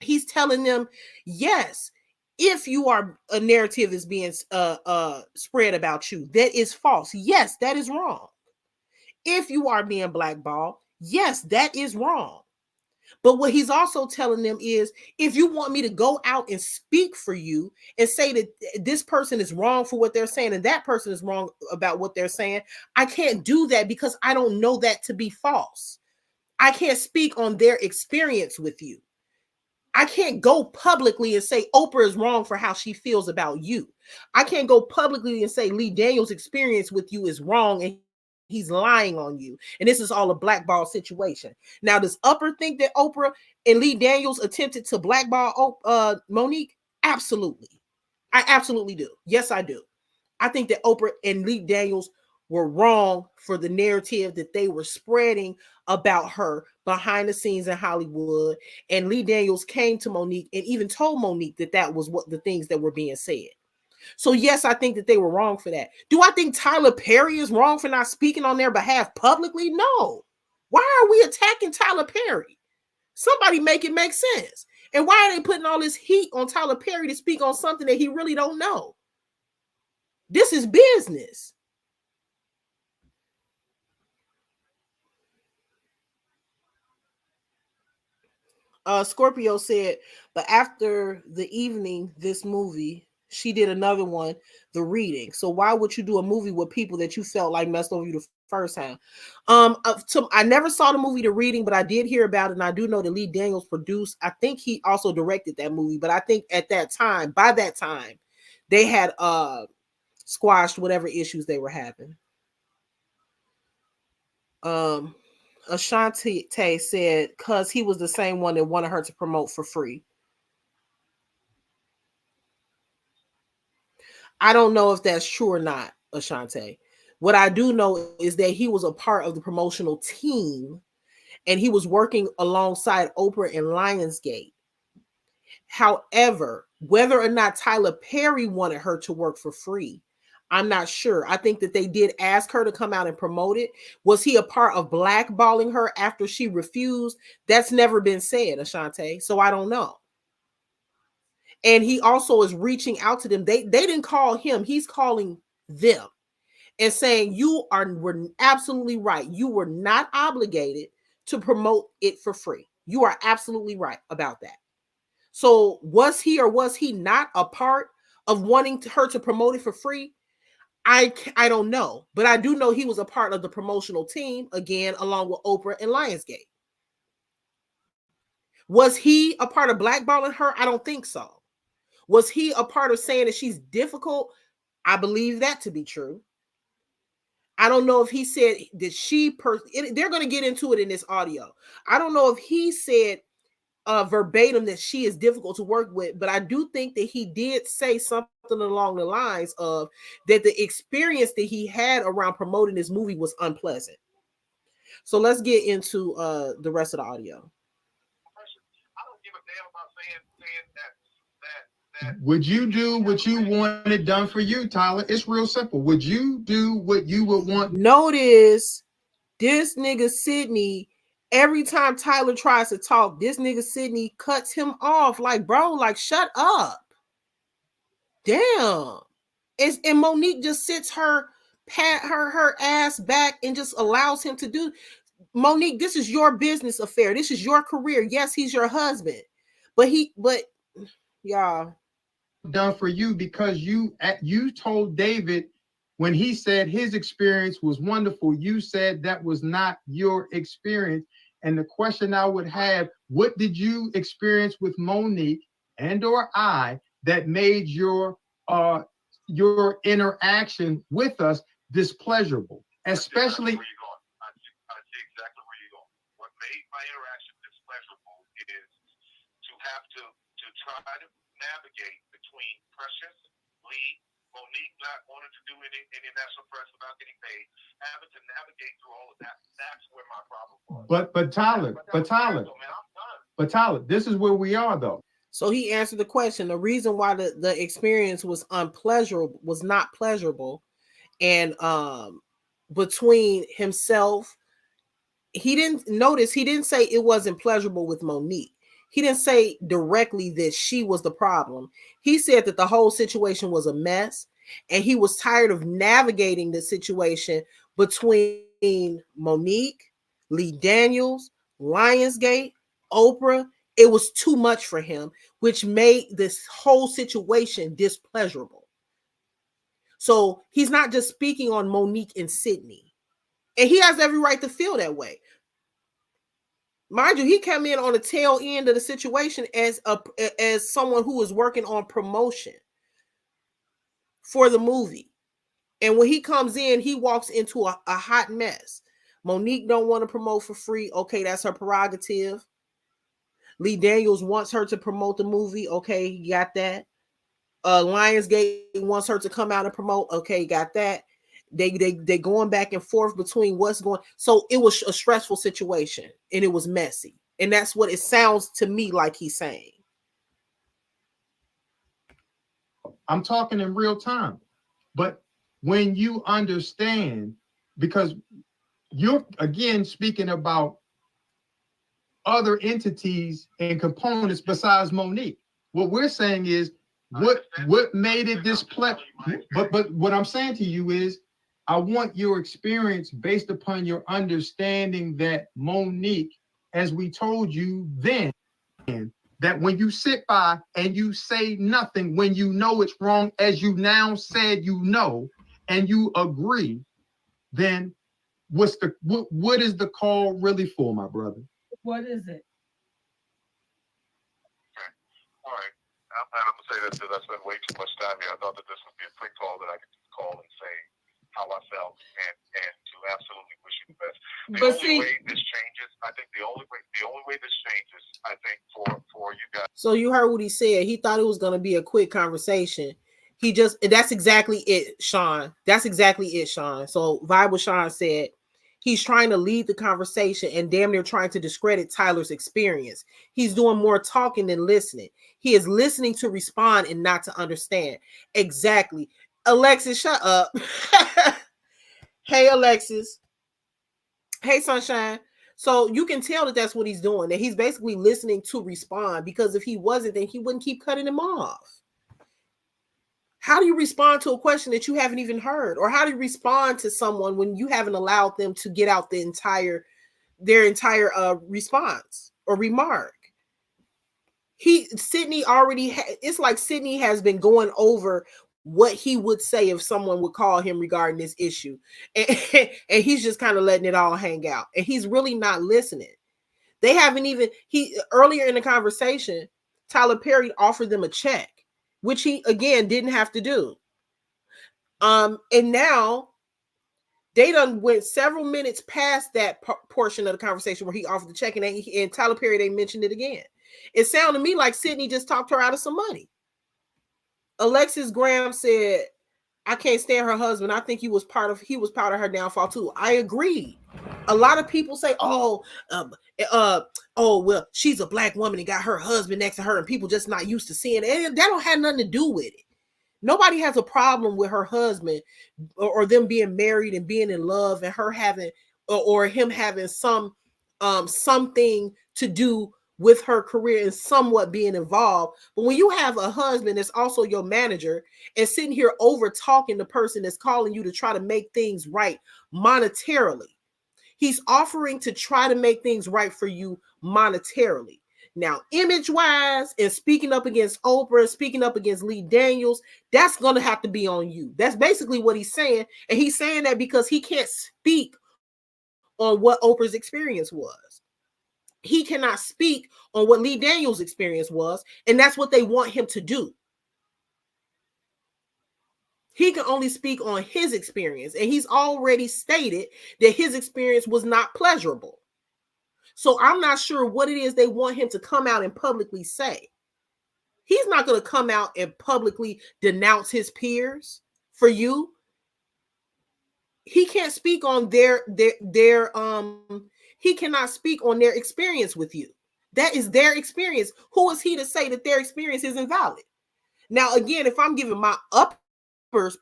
he's telling them, yes, if you are a narrative is being spread about you that is false, yes, that is wrong. If you are being blackballed, yes, that is wrong. But what he's also telling them is, if you want me to go out and speak for you and say that this person is wrong for what they're saying and that person is wrong about what they're saying, I can't do that because I don't know that to be false. I can't speak on their experience with you. I can't go publicly and say Oprah is wrong for how she feels about you. I can't go publicly and say Lee Daniels' experience with you is wrong and he's lying on you. And this is all a blackball situation. Now, does Upper think that Oprah and Lee Daniels attempted to blackball Monique? Absolutely. I absolutely do. Yes, I do. I think that Oprah and Lee Daniels were wrong for the narrative that they were spreading about her behind the scenes in Hollywood. And Lee Daniels came to Monique and even told Monique that that was what the things that were being said. So yes, I think that they were wrong for that. Do I think Tyler Perry is wrong for not speaking on their behalf publicly? No. Why are we attacking Tyler Perry? Somebody make it make sense. And why are they putting all this heat on Tyler Perry to speak on something that he really don't know? This is business. Scorpio said, but after the evening, this movie, she did another one, The Reading. So why would you do a movie with people that you felt like messed over you the first time? I never saw the movie The Reading, but I did hear about it, and I do know that Lee Daniels produced. I think he also directed that movie, but I think at that time, by that time, they had squashed whatever issues they were having. Ashanti said, because he was the same one that wanted her to promote for free. I don't know if that's true or not, Ashanti. What I do know is that he was a part of the promotional team and he was working alongside Oprah and Lionsgate. However, whether or not Tyler Perry wanted her to work for free, I'm not sure. I think that they did ask her to come out and promote it. Was he a part of blackballing her after she refused? That's never been said, Ashanti. So I don't know. And he also is reaching out to them. They didn't call him. He's calling them and saying, were absolutely right. You were not obligated to promote it for free. You are absolutely right about that. So was he or was he not a part of wanting her to promote it for free? I don't know, but I do know he was a part of the promotional team, again, along with Oprah and Lionsgate. Was he a part of blackballing her? I don't think so. Was he a part of saying that she's difficult? I believe that to be true. I don't know if he said that they're going to get into it in this audio. I don't know if he said verbatim that she is difficult to work with, but I do think that he did say something along the lines of that the experience that he had around promoting this movie was unpleasant. So let's get into the rest of the audio. I don't give a damn about saying that. Would you do what you wanted done for you, Tyler? It's real simple. Would you do what you would want? Notice this nigga Sydney Every time Tyler tries to talk, this nigga Sydney cuts him off. Like, bro, like, shut up. Damn. And Monique just sits her, pat her ass back and just allows him to do. Monique, this is your business affair. This is your career. Yes, he's your husband. But y'all. Done for you because you told David when he said his experience was wonderful, you said that was not your experience. And the question I would have, what did you experience with Monique and or I that made your interaction with us displeasurable? Especially I see exactly where you're going. What made my interaction displeasurable is to have to try to navigate between Precious, Lee, Monique not wanting to do any national press without getting paid, having to navigate through all of that. That's where my problem was. But Tyler, this is where we are though. So he answered the question. The reason why the experience was unpleasurable, was not pleasurable, and between himself, he didn't say it wasn't pleasurable with Monique. He didn't say directly that she was the problem. He said that the whole situation was a mess, and he was tired of navigating the situation between Monique, Lee Daniels, Lionsgate, Oprah. It was too much for him, which made this whole situation displeasurable. So he's not just speaking on Monique and Sydney. And he has every right to feel that way. Mind you, he came in on the tail end of the situation as someone who was working on promotion for the movie. And when he comes in, he walks into a hot mess. Monique don't want to promote for free. Okay, that's her prerogative. Lee Daniels wants her to promote the movie. Okay, you got that. Lionsgate wants her to come out and promote. Okay, you got that. They going back and forth between what's going. So it was a stressful situation and it was messy. And that's what it sounds to me like he's saying. I'm talking in real time. But when you understand, because you're again speaking about other entities and components besides Monique. What we're saying is what made it displeasurable. But what I'm saying to you is I want your experience based upon your understanding that Monique, as we told you then, that when you sit by and you say nothing, when you know it's wrong, as you now said you know, and you agree, then what is the call really for, my brother? What is it? Okay. All right. I'm going to say this because I spent way too much time here. I thought that this would be a quick call that I could just call and say how I felt and to absolutely wish you the best. The only way this changes, I think the only way this changes, I think for you guys. So you heard what he said. He thought it was going to be a quick conversation. That's exactly it, Sean. That's exactly it, Sean. So Vibe with Sean said, he's trying to lead the conversation and damn near trying to discredit Tyler's experience. He's doing more talking than listening. He is listening to respond and not to understand. Exactly. Alexis, shut up. Hey, Alexis. Hey, Sunshine. So you can tell that that's what he's doing, that he's basically listening to respond, because if he wasn't, then he wouldn't keep cutting him off. How do you respond to a question that you haven't even heard? Or how do you respond to someone when you haven't allowed them to get out their entire response or remark? It's like Sydney has been going over what he would say if someone would call him regarding this issue. And he's just kind of letting it all hang out. And he's really not listening. Earlier in the conversation, Tyler Perry offered them a check, which he, again, didn't have to do. And now they done went several minutes past that portion of the conversation where he offered the check, and Tyler Perry, they mentioned it again. It sounded to me like Sydney just talked her out of some money. Alexis Graham said, I can't stand her husband. I think he was part of her downfall too. I agree. A lot of people say, well, she's a black woman and got her husband next to her, and people just not used to seeing it. And that don't have nothing to do with it. Nobody has a problem with her husband or them being married and being in love and her having, or him having some something to do with her career and somewhat being involved. But when you have a husband that's also your manager and sitting here over talking the person that's calling you to try to make things right monetarily, he's offering to try to make things right for you monetarily. Now, image-wise and speaking up against Oprah, speaking up against Lee Daniels, that's going to have to be on you. That's basically what he's saying. And he's saying that because he can't speak on what Oprah's experience was. He cannot speak on what Lee Daniels' experience was, and that's what they want him to do. He can only speak on his experience, and he's already stated that his experience was not pleasurable. So I'm not sure what it is they want him to come out and publicly say. He's not going to come out and publicly denounce his peers for you. He can't speak on he cannot speak on their experience with you. That is their experience. Who is he to say that their experience is invalid? Now, again, if I'm giving my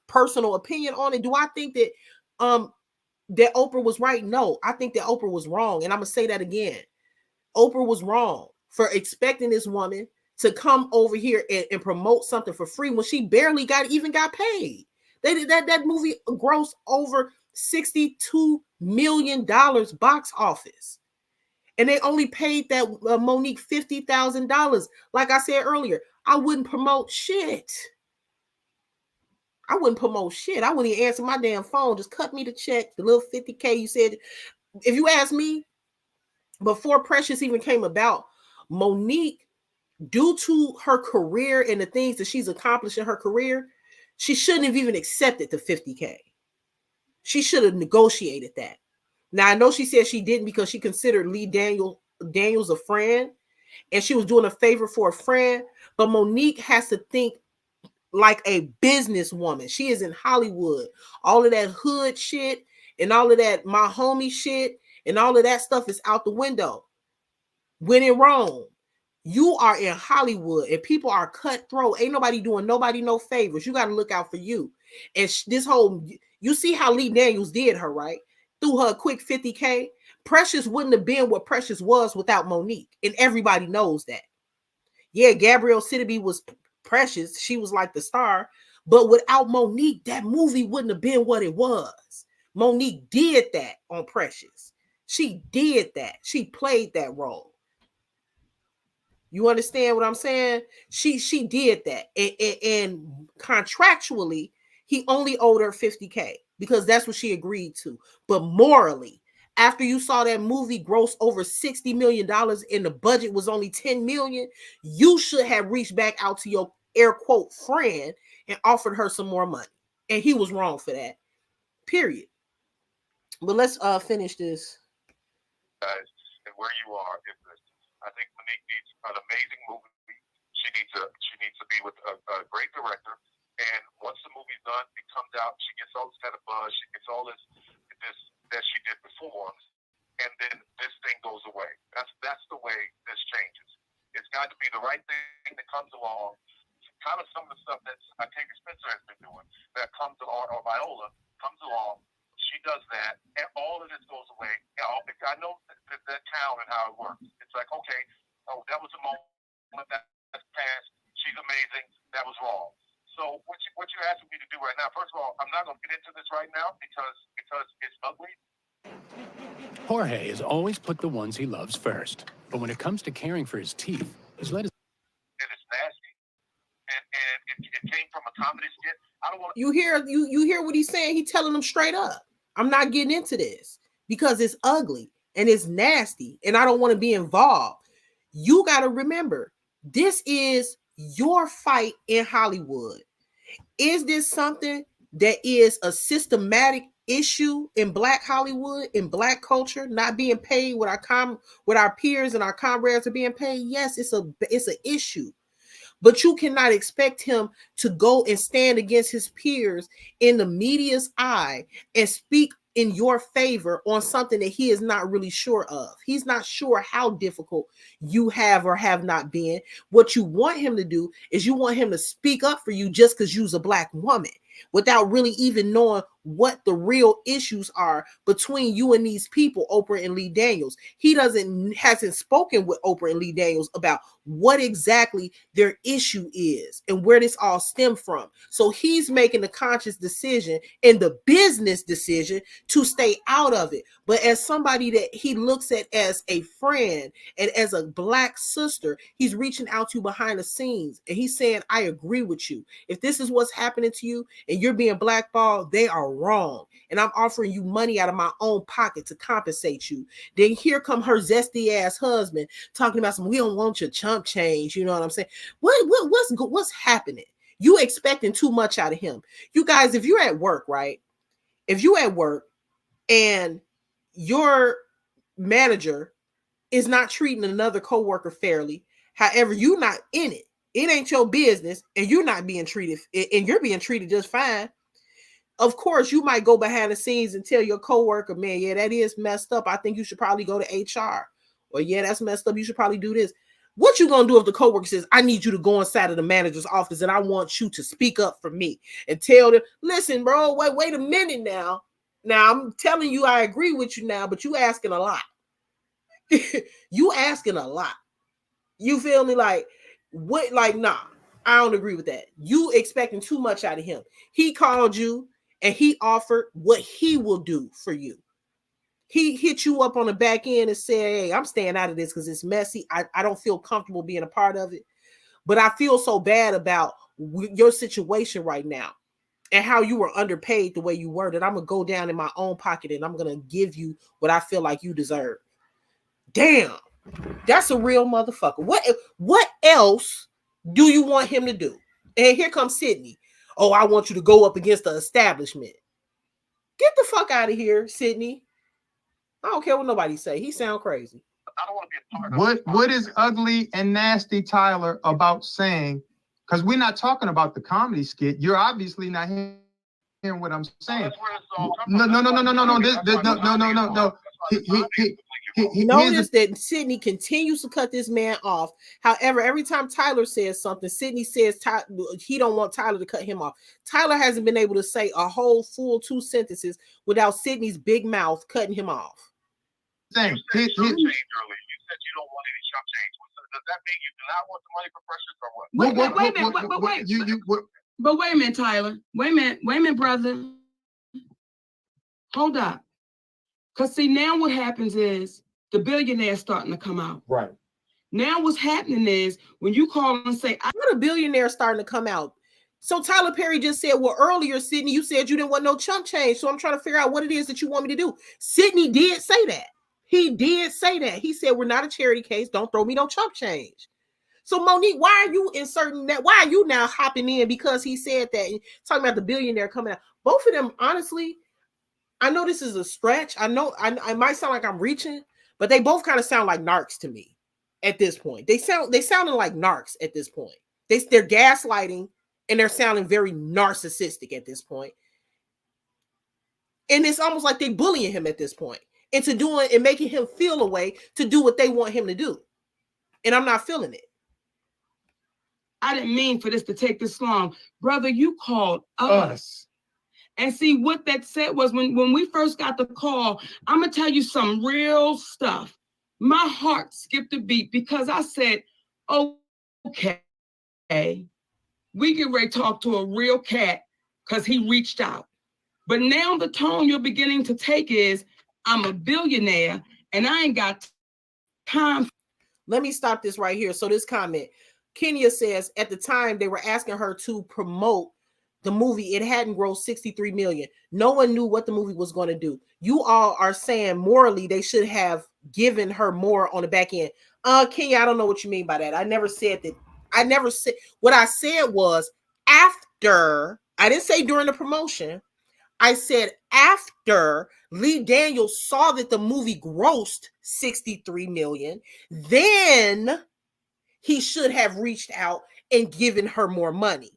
personal opinion on it, do I think that that Oprah was right? No, I think that Oprah was wrong. And I'm gonna say that again. Oprah was wrong for expecting this woman to come over here and promote something for free when she barely got paid. They did that movie grossed over $62 million box office. And they only paid that Monique $50,000. Like I said earlier, I wouldn't promote shit. I wouldn't promote shit. I wouldn't even answer my damn phone. Just cut me the check, the little 50K you said. If you ask me, before Precious even came about, Monique, due to her career and the things that she's accomplished in her career, she shouldn't have even accepted the 50K. She should have negotiated that. Now, I know she said she didn't because she considered Lee Daniels a friend, and she was doing a favor for a friend. But Monique has to think like a businesswoman. She is in Hollywood. All of that hood shit and all of that my homie shit and all of that stuff is out the window. When in Rome, you are in Hollywood and people are cutthroat. Ain't nobody doing nobody no favors. You got to look out for you. And this whole, you see how Lee Daniels did her, right? Threw her a quick 50K. Precious wouldn't have been what Precious was without Monique. And everybody knows that. Yeah, Gabrielle Sidibe was Precious. She was like the star. But without Monique, that movie wouldn't have been what it was. Monique did that on Precious. She did that. She played that role. You understand what I'm saying? She did that. And contractually, he only owed her 50K because that's what she agreed to. But morally, after you saw that movie gross over $60 million and the budget was only $10 million, you should have reached back out to your air quote friend and offered her some more money. And he was wrong for that. Period. But let's finish this. Guys, and where you are in this. I think Monique needs an amazing movie. She needs to be with a great director. And once the movie's done, it comes out. She gets all this kind of buzz. She gets all this that she did before, and then this thing goes away. That's the way this changes. It's got to be the right thing that comes along. Kind of some of the stuff that Octavia Spencer has been doing that comes along, or Viola comes along. She does that, and all of this goes away. I know that town and how it works. It's like, okay, oh, that was a moment that's past. She's amazing. That was wrong. So what you're asking me to do right now, first of all, I'm not going to get into this right now because it's ugly. Jorge has always put the ones he loves first. But when it comes to caring for his teeth, he's let his... And it's nasty. And it came from a comedy skit. I don't want to... You hear what he's saying? He's telling them straight up. I'm not getting into this because it's ugly and it's nasty and I don't want to be involved. You got to remember, this is your fight in Hollywood. Is this something that is a systematic issue in Black Hollywood, in Black culture, not being paid what our peers and our comrades are being paid? Yes, it's an issue. But you cannot expect him to go and stand against his peers in the media's eye and speak in your favor on something that he is not really sure of. He's not sure how difficult you have or have not been. What you want him to do is you want him to speak up for you just because you're a Black woman without really even knowing what the real issues are between you and these people, Oprah and Lee Daniels. He hasn't spoken with Oprah and Lee Daniels about what exactly their issue is and where this all stemmed from. So he's making the conscious decision and the business decision to stay out of it. But as somebody that he looks at as a friend and as a Black sister, he's reaching out to you behind the scenes and he's saying, I agree with you. If this is what's happening to you and you're being blackballed, they are wrong. And I'm offering you money out of my own pocket to compensate you. Then here come her zesty ass husband talking about we don't want your chump change. You know what I'm saying? What's happening? You expecting too much out of him. You guys, if you're at work, right? If you're at work and your manager is not treating another coworker fairly, however, you're not in it. It ain't your business, and you're not being treated, and you're being treated just fine. Of course, you might go behind the scenes and tell your coworker, man, yeah, that is messed up. I think you should probably go to HR. Or, yeah, that's messed up. You should probably do this. What you gonna do if the coworker says, I need you to go inside of the manager's office and I want you to speak up for me and tell them, listen, bro, wait a minute now. Now, I'm telling you I agree with you now, but you asking a lot. You asking a lot. You feel me? Like, what? Like, nah, I don't agree with that. You expecting too much out of him. He called you and he offered what he will do for you. He hit you up on the back end and said, hey, I'm staying out of this because it's messy. I don't feel comfortable being a part of it. But I feel so bad about your situation right now and how you were underpaid the way you were that I'm going to go down in my own pocket and I'm going to give you what I feel like you deserve. Damn, that's a real motherfucker. What else do you want him to do? And here comes Sydney. Oh, I want you to go up against the establishment. Get the fuck out of here, Sydney. I don't care what nobody say. He sound crazy. I don't want to be a part of What is ugly and nasty, Tyler, about saying, because we're not talking about the comedy skit. You're obviously not hearing what I'm saying. That's where it's all No. Notice that Sydney continues to cut this man off. However, every time Tyler says something, Sydney says he don't want Tyler to cut him off. Tyler hasn't been able to say a whole full 2 sentences without Sydney's big mouth cutting him off. Thing. You said chump change earlier. You said you don't want any chump change. Does that mean you do not want the money for pressures or what? Wait a minute. But wait a minute, Tyler. Wait a minute, brother. Hold up. Because see, now what happens is the billionaire's starting to come out. Right. Now what's happening is when you call and say, what a billionaire starting to come out. So Tyler Perry just said, well, earlier, Sydney, you said you didn't want no chump change. So I'm trying to figure out what it is that you want me to do. Sydney did say that. He did say that. He said, we're not a charity case. Don't throw me no chump change. So Monique, why are you inserting that? Why are you now hopping in because he said that and talking about the billionaire coming out? Both of them, honestly, I know this is a stretch. I know I might sound like I'm reaching, but they both kind of sound like narcs to me at this point. They sounding like narcs at this point. They're gaslighting and they're sounding very narcissistic at this point. And it's almost like they're bullying him at this point into doing and making him feel a way to do what they want him to do. And I'm not feeling it. I didn't mean for this to take this long. Brother, you called us. And see, what that said was when we first got the call, I'm going to tell you some real stuff. My heart skipped a beat because I said, okay, we get ready to talk to a real cat because he reached out. But now the tone you're beginning to take is, I'm a billionaire and I ain't got time. Let me stop this right here. So this comment, Kenya says, at the time they were asking her to promote the movie, it hadn't grossed 63 million. No one knew what the movie was going to do. You all are saying morally they should have given her more on the back end. Kenya, I don't know what you mean by that. I never said that. I never said, what I said was after, I didn't say during the promotion. I said after Lee Daniels saw that the movie grossed 63 million, then he should have reached out and given her more money.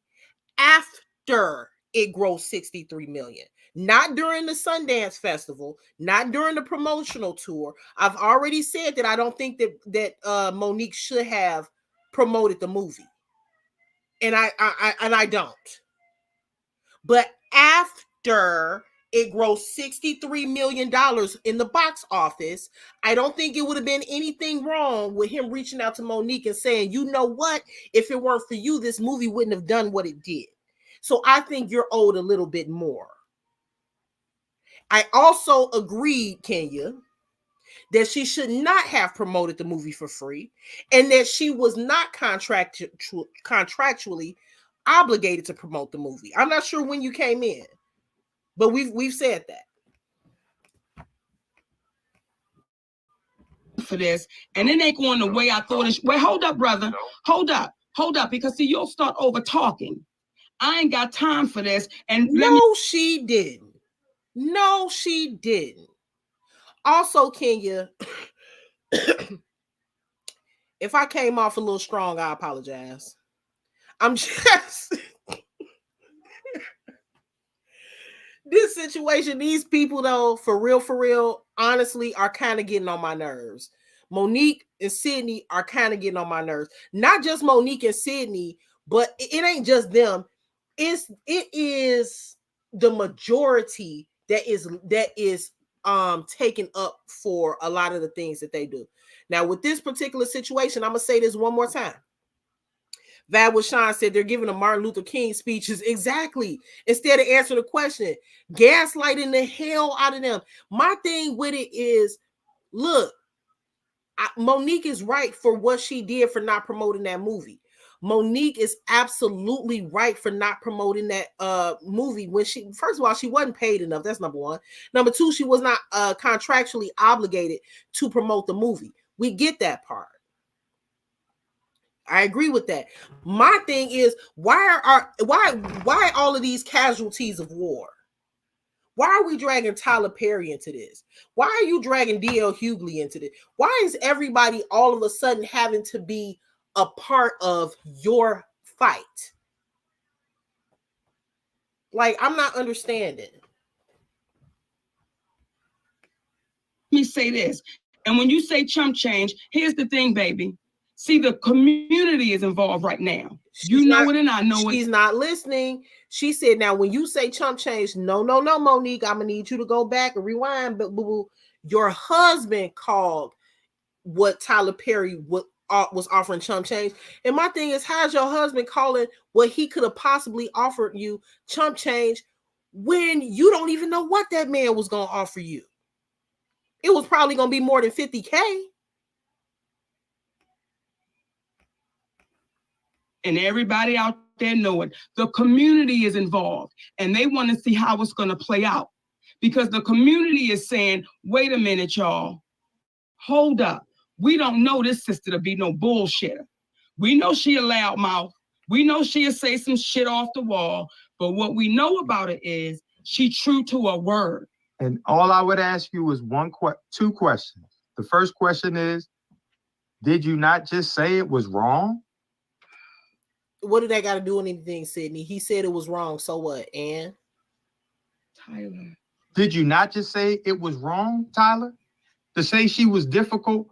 After it grossed 63 million, not during the Sundance Festival, not during the promotional tour. I've already said that I don't think that Monique should have promoted the movie, and I don't. But after It grossed $63 million in the box office. I don't think it would have been anything wrong with him reaching out to Monique and saying, you know what? If it weren't for you, this movie wouldn't have done what it did. So I think you're owed a little bit more. I also agreed, Kenya, that she should not have promoted the movie for free and that she was not contractually obligated to promote the movie. I'm not sure when you came in, but we've said that. For this, and it ain't going the way I thought it. Wait, hold up, brother. Hold up, because see, you'll start over talking. I ain't got time for this. And she didn't. No, she didn't. Also, Kenya, if I came off a little strong, I apologize. I'm just this situation, these people though, for real, honestly, are kind of getting on my nerves. Monique and Sydney are kind of getting on my nerves. Not just Monique and Sydney, but it ain't just them. It is the majority that is taken up for a lot of the things that they do. Now, with this particular situation, I'm gonna say this one more time. Vad with Sean said they're giving a Martin Luther King speeches. Exactly. Instead of answering the question, gaslighting the hell out of them. My thing with it is, look, Monique is right for what she did for not promoting that movie. Monique is absolutely right for not promoting that movie when she, first of all, she wasn't paid enough. That's number one. Number two, she was not contractually obligated to promote the movie. We get that part. I agree with that. My thing is, why all of these casualties of war? Why are we dragging Tyler Perry into this? Why are you dragging D.L. Hughley into this? Why is everybody all of a sudden having to be a part of your fight? Like, I'm not understanding. Let me say this. And when you say chump change, here's the thing, baby. See, the community is involved right now. You know it and I know it. She's not listening. She said, now, when you say chump change, no, Monique, I'm going to need you to go back and rewind. But boo-boo, your husband called what Tyler Perry was offering chump change. And my thing is, how's your husband calling what he could have possibly offered you chump change when you don't even know what that man was going to offer you? It was probably going to be more than $50K. And everybody out there know it. The community is involved and they want to see how it's going to play out, because the community is saying, wait a minute, y'all, hold up. We don't know this sister to be no bullshitter. We know she a loud mouth. We know she'll say some shit off the wall, but what we know about it is she true to her word. And all I would ask you is two questions. The first question is, did you not just say it was wrong? What did that got to do with anything, Sydney? He said it was wrong. So what, Ann? Tyler. Did you not just say it was wrong, Tyler? To say she was difficult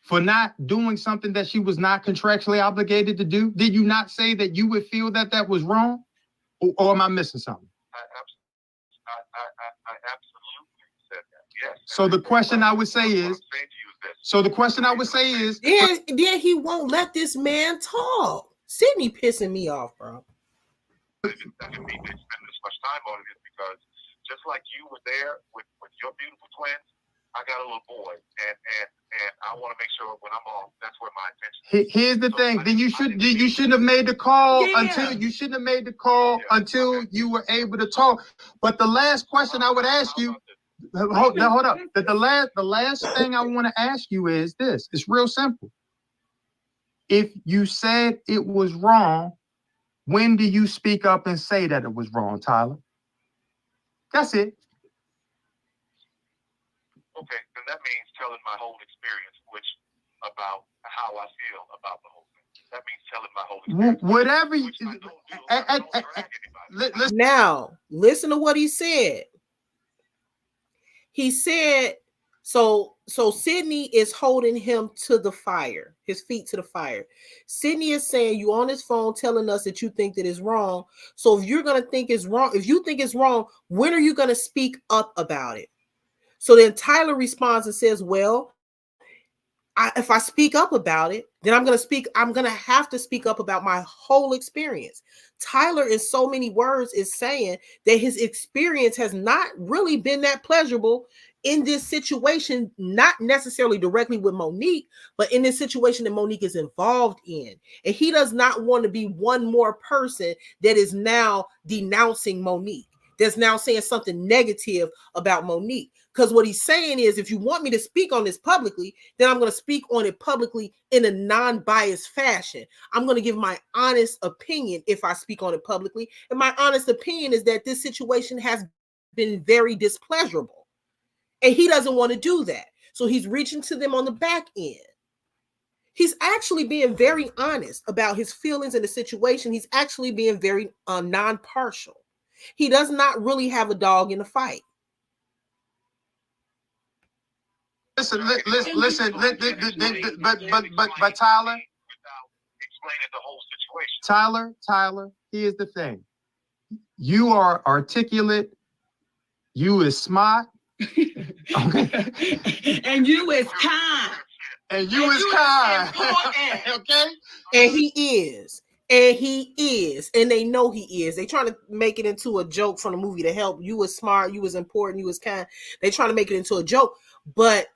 for not doing something that she was not contractually obligated to do? Did you not say that you would feel that that was wrong? Or am I missing something? I absolutely said that, yes. So the question I would say is, then he won't let this man talk. Sydney pissing me off, bro. I didn't mean to spend this much time on it because just like you were there with your beautiful twins, I got a little boy, and I want to make sure when I'm off, that's where my attention is. Here's the thing. Then you shouldn't have made the call until you were able to talk. But the last question I would ask you, hold up. The last thing I want to ask you is this. It's real simple. If you said it was wrong, when do you speak up and say that it was wrong, Tyler? That's it. Okay, then that means telling my whole experience, which about how I feel about the whole thing. That means telling my whole experience. Whatever you now, listen to what he said. He said, so So Sydney is holding him to the fire, his feet to the fire. Sydney is saying, you on his phone telling us that you think that is wrong. So if you're going to think it's wrong, if you think it's wrong, when are you going to speak up about it? So then Tyler responds and says, well, if I speak up about it, then I'm going to have to speak up about my whole experience. Tyler, in so many words, is saying that his experience has not really been that pleasurable in this situation, not necessarily directly with Monique, but in this situation that Monique is involved in. And he does not want to be one more person that is now denouncing Monique, that's now saying something negative about Monique. Because what he's saying is, if you want me to speak on this publicly, then I'm going to speak on it publicly in a non-biased fashion. I'm going to give my honest opinion if I speak on it publicly. And my honest opinion is that this situation has been very displeasurable. And he doesn't want to do that. So he's reaching to them on the back end. He's actually being very honest about his feelings in the situation. He's actually being very non-partial. He does not really have a dog in the fight. Listen, but Tyler, explaining the whole situation. Tyler, here's the thing. You are articulate. You is smart. Okay. And you is kind. And you is kind. Okay. And he is. And he is. And they know he is. They trying to make it into a joke from the movie To Help. You was smart. You was important. You was kind. They trying to make it into a joke. But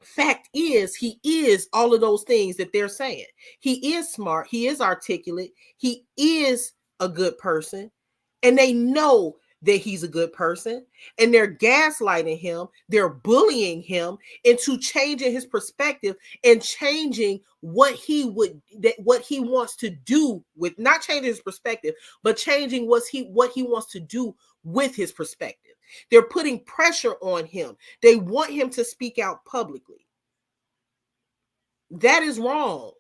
fact is, he is all of those things that they're saying. He is smart. He is articulate. He is a good person. And they know that he's a good person, and they're gaslighting him. They're bullying him into changing his perspective and changing what he wants to do with, not changing his perspective, but changing what he wants to do with his perspective. They're putting pressure on him. They want him to speak out publicly. That is wrong,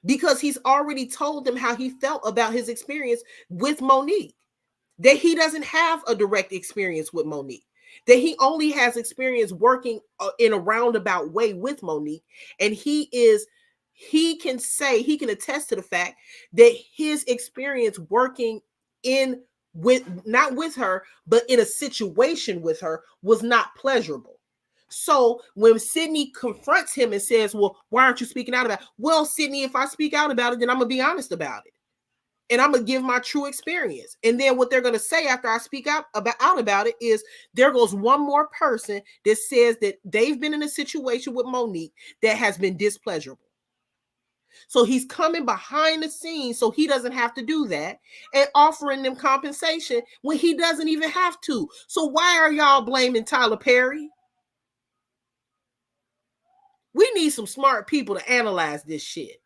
because he's already told them how he felt about his experience with Monique. That he doesn't have a direct experience with Monique, that he only has experience working in a roundabout way with Monique. And he can attest to the fact that his experience working not with her, but in a situation with her was not pleasurable. So when Sydney confronts him and says, well, why aren't you speaking out about it? Well, Sydney, if I speak out about it, then I'm going to be honest about it. And I'm going to give my true experience. And then what they're going to say after I speak out about it is, there goes one more person that says that they've been in a situation with Monique that has been displeasurable. So he's coming behind the scenes so he doesn't have to do that, and offering them compensation when he doesn't even have to. So why are y'all blaming Tyler Perry? We need some smart people to analyze this shit,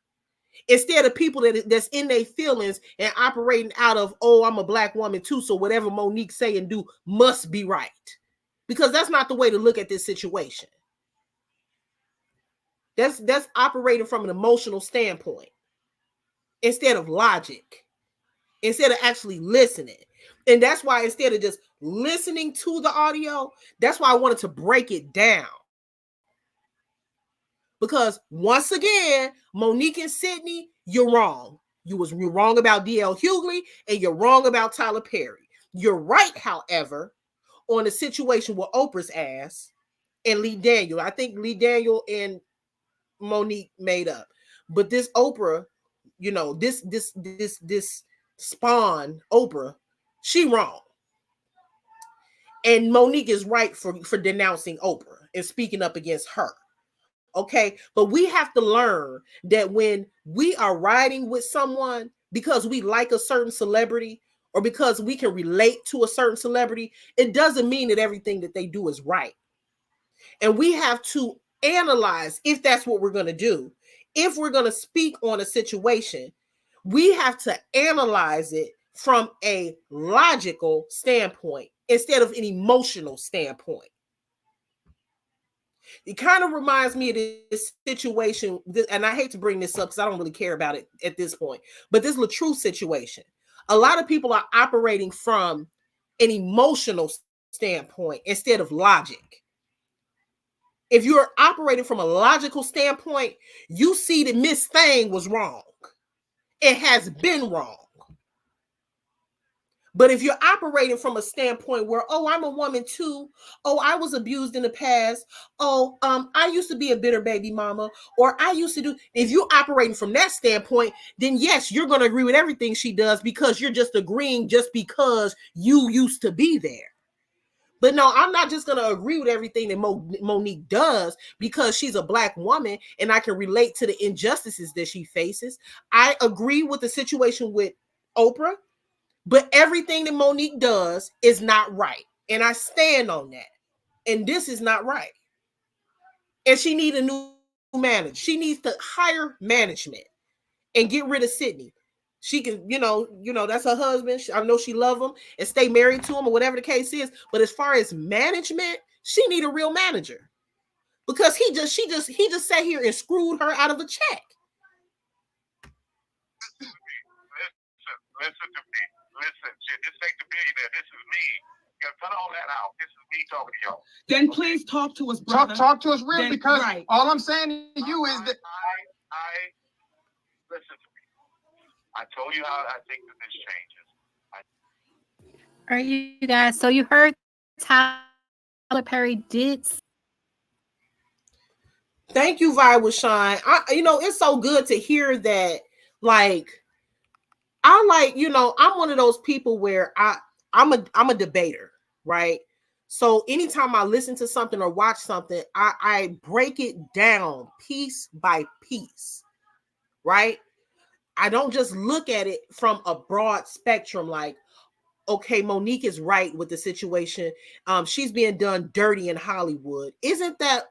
instead of people that's in their feelings and operating out of, oh, I'm a black woman too, so whatever Monique say and do must be right. Because that's not the way to look at this situation. That's operating from an emotional standpoint instead of logic, instead of actually listening. And that's why, instead of just listening to the audio, that's why I wanted to break it down. Because once again, Monique and Sydney, you're wrong. You're wrong about DL Hughley, and you're wrong about Tyler Perry. You're right, however, on the situation with Oprah's ass and Lee Daniel. I think Lee Daniel and Monique made up. But this Oprah, this spawn Oprah, she wrong. And Monique is right for denouncing Oprah and speaking up against her. Okay, but we have to learn that when we are riding with someone because we like a certain celebrity or because we can relate to a certain celebrity, it doesn't mean that everything that they do is right. And we have to analyze, if that's what we're going to do. If we're going to speak on a situation, we have to analyze it from a logical standpoint instead of an emotional standpoint. It kind of reminds me of this situation, and I hate to bring this up because I don't really care about it at this point, but this LaTruth situation. A lot of people are operating from an emotional standpoint instead of logic. If you're operating from a logical standpoint, you see that Miss Thing was wrong. It has been wrong. But if you're operating from a standpoint where, oh, I'm a woman too. Oh, I was abused in the past. Oh, I used to be a bitter baby mama, or I used to do. If you're operating from that standpoint, then yes, you're going to agree with everything she does because you're just agreeing just because you used to be there. But no, I'm not just going to agree with everything that Monique does because she's a Black woman and I can relate to the injustices that she faces. I agree with the situation with Oprah. But everything that Monique does is not right. And I stand on that. And this is not right. And she needs a new manager. She needs to hire management and get rid of Sydney. She can, that's her husband. I know she love him and stay married to him or whatever the case is. But as far as management, she need a real manager. Because he just sat here and screwed her out of a check. Listen to me. Listen, this ain't the billionaire. This is me. You gotta cut all that out. This is me talking to y'all. Then please talk to us, brother. Talk to us real, Then, because right. all I'm saying to you is that I listen to me. I told you how I think that this changes. All right, you guys. So you heard Tyler Perry did. Thank you, Vi with Shine. It's so good to hear that. I'm one of those people where I'm a debater, right? So anytime I listen to something or watch something, I break it down piece by piece, right? I don't just look at it from a broad spectrum like, okay, Monique is right with the situation. She's being done dirty in Hollywood. Isn't that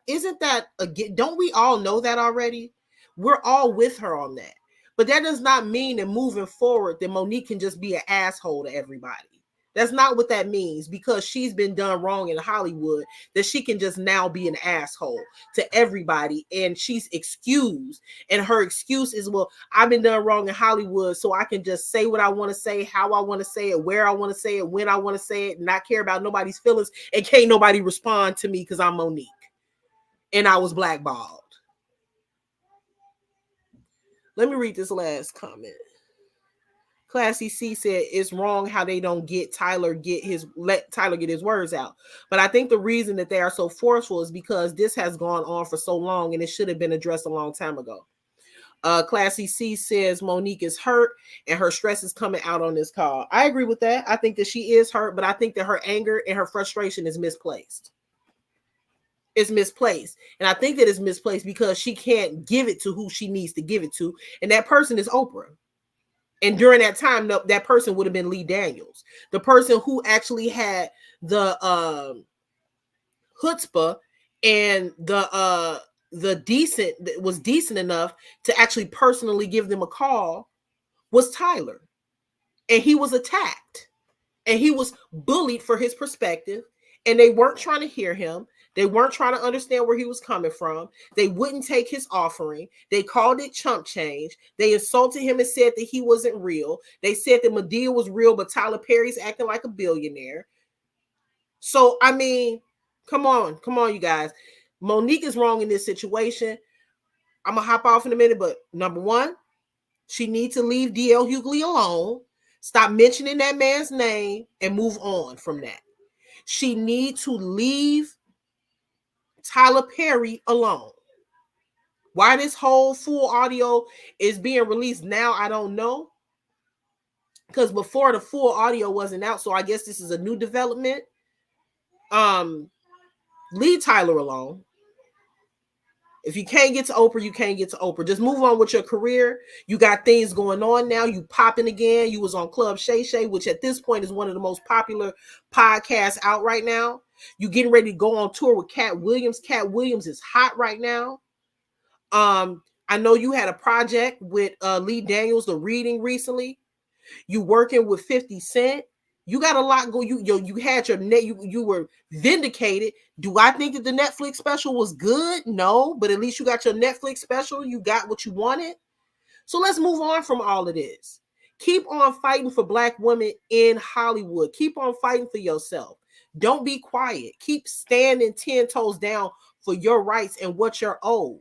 again? Don't we all know that already? We're all with her on that. But that does not mean that moving forward that Monique can just be an asshole to everybody. That's not what that means, because she's been done wrong in Hollywood, that she can just now be an asshole to everybody and she's excused. And her excuse is, well, I've been done wrong in Hollywood, so I can just say what I want to say, how I want to say it, where I want to say it, when I want to say it, and not care about nobody's feelings, and can't nobody respond to me because I'm Monique and I was blackballed. Let me read this last comment. Classy C said it's wrong how they don't let Tyler get his words out. But I think the reason that they are so forceful is because this has gone on for so long and it should have been addressed a long time ago. Classy C says Monique is hurt and her stress is coming out on this call. I agree with that. I think that she is hurt, but I think that her anger and her frustration is misplaced. It's misplaced. And I think that it's misplaced because she can't give it to who she needs to give it to. And that person is Oprah. And during that time, that person would have been Lee Daniels, the person who actually had the chutzpah and was decent enough to actually personally give them a call was Tyler. And he was attacked and he was bullied for his perspective. And they weren't trying to hear him. They weren't trying to understand where he was coming from. They wouldn't take his offering. They called it chump change. They insulted him and said that he wasn't real. They said that Madea was real, but Tyler Perry's acting like a billionaire. So, I mean, come on, you guys. Monique is wrong in this situation. I'm going to hop off in a minute, but number one, she needs to leave D.L. Hughley alone. Stop mentioning that man's name and move on from that. She needs to leave Tyler Perry alone. Why this whole full audio is being released now, I don't know. Because before the full audio wasn't out, so I guess this is a new development. Leave Tyler alone. If you can't get to Oprah, you can't get to Oprah. Just move on with your career. You got things going on now. You popping again. You was on Club Shay Shay, which at this point is one of the most popular podcasts out right now. You getting ready to go on tour with Cat Williams. Cat Williams is hot right now. I know you had a project with Lee Daniels, The Reading, recently. You working with 50 Cent. You got a lot going. You had your net. You were vindicated. Do I think that the Netflix special was good? No, but at least you got your Netflix special. You got what you wanted. So let's move on from all of this. Keep on fighting for Black women in Hollywood. Keep on fighting for yourself. Don't be quiet. Keep standing 10 toes down for your rights and what you're owed.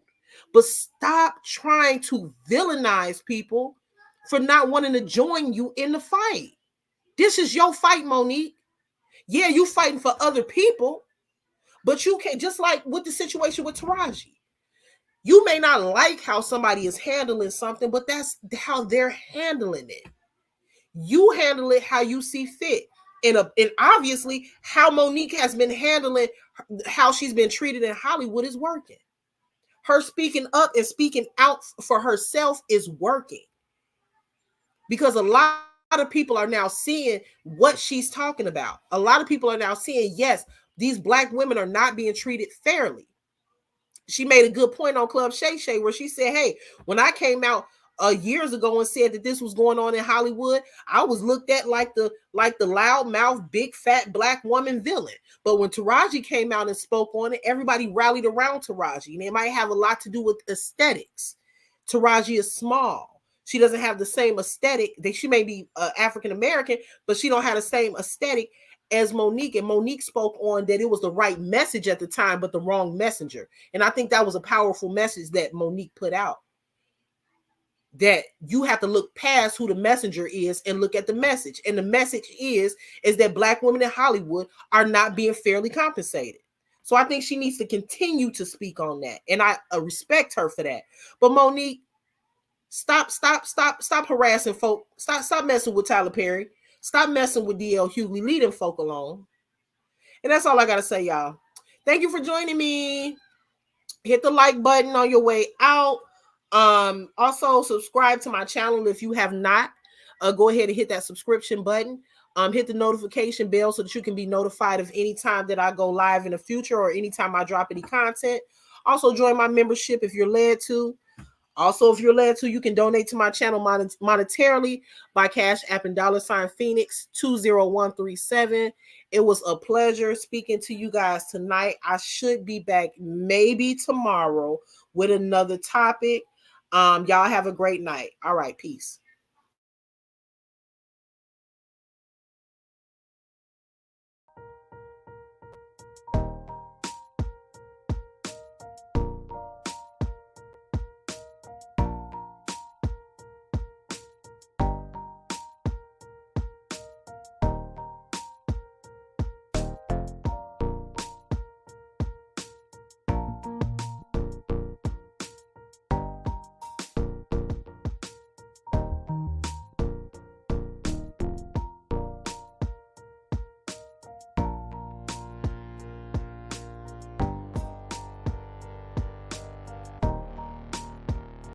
But stop trying to villainize people for not wanting to join you in the fight. This is your fight, Monique. Yeah, you fighting for other people, but you can't, just like with the situation with Taraji. You may not like how somebody is handling something, but that's how they're handling it. You handle it how you see fit. And obviously how Monique has been handling how she's been treated in Hollywood is working. Her speaking up and speaking out for herself is working. Because a lot of people are now seeing what she's talking about. A lot of people are now seeing, yes, these Black women are not being treated fairly. She made a good point on Club Shay Shay where she said, hey, when I came out years ago and said that this was going on in Hollywood, I was looked at like the loudmouth, big fat Black woman villain. But when Taraji came out and spoke on it, everybody rallied around Taraji, and it might have a lot to do with aesthetics. Taraji is small. She doesn't have the same aesthetic. She may be African American, but she don't have the same aesthetic as Monique. And Monique spoke on that it was the right message at the time, but the wrong messenger. And I think that was a powerful message that Monique put out. That you have to look past who the messenger is and look at the message. And the message is that Black women in Hollywood are not being fairly compensated. So I think she needs to continue to speak on that. And I respect her for that. But Monique, stop harassing folk. Stop messing with Tyler Perry. Stop messing with DL Hughley. Leave them folk alone. And that's all I got to say, y'all. Thank you for joining me. Hit the like button on your way out. Also subscribe to my channel if you have not. Go ahead and hit that subscription button. Hit the notification bell so that you can be notified of any time that I go live in the future or anytime I drop any content. Also join my membership if you're led to. Also, if you're led to, you can donate to my channel monetarily by Cash App and $ Phoenix 20137. It was a pleasure speaking to you guys tonight. I should be back maybe tomorrow with another topic. Y'all have a great night. All right, peace.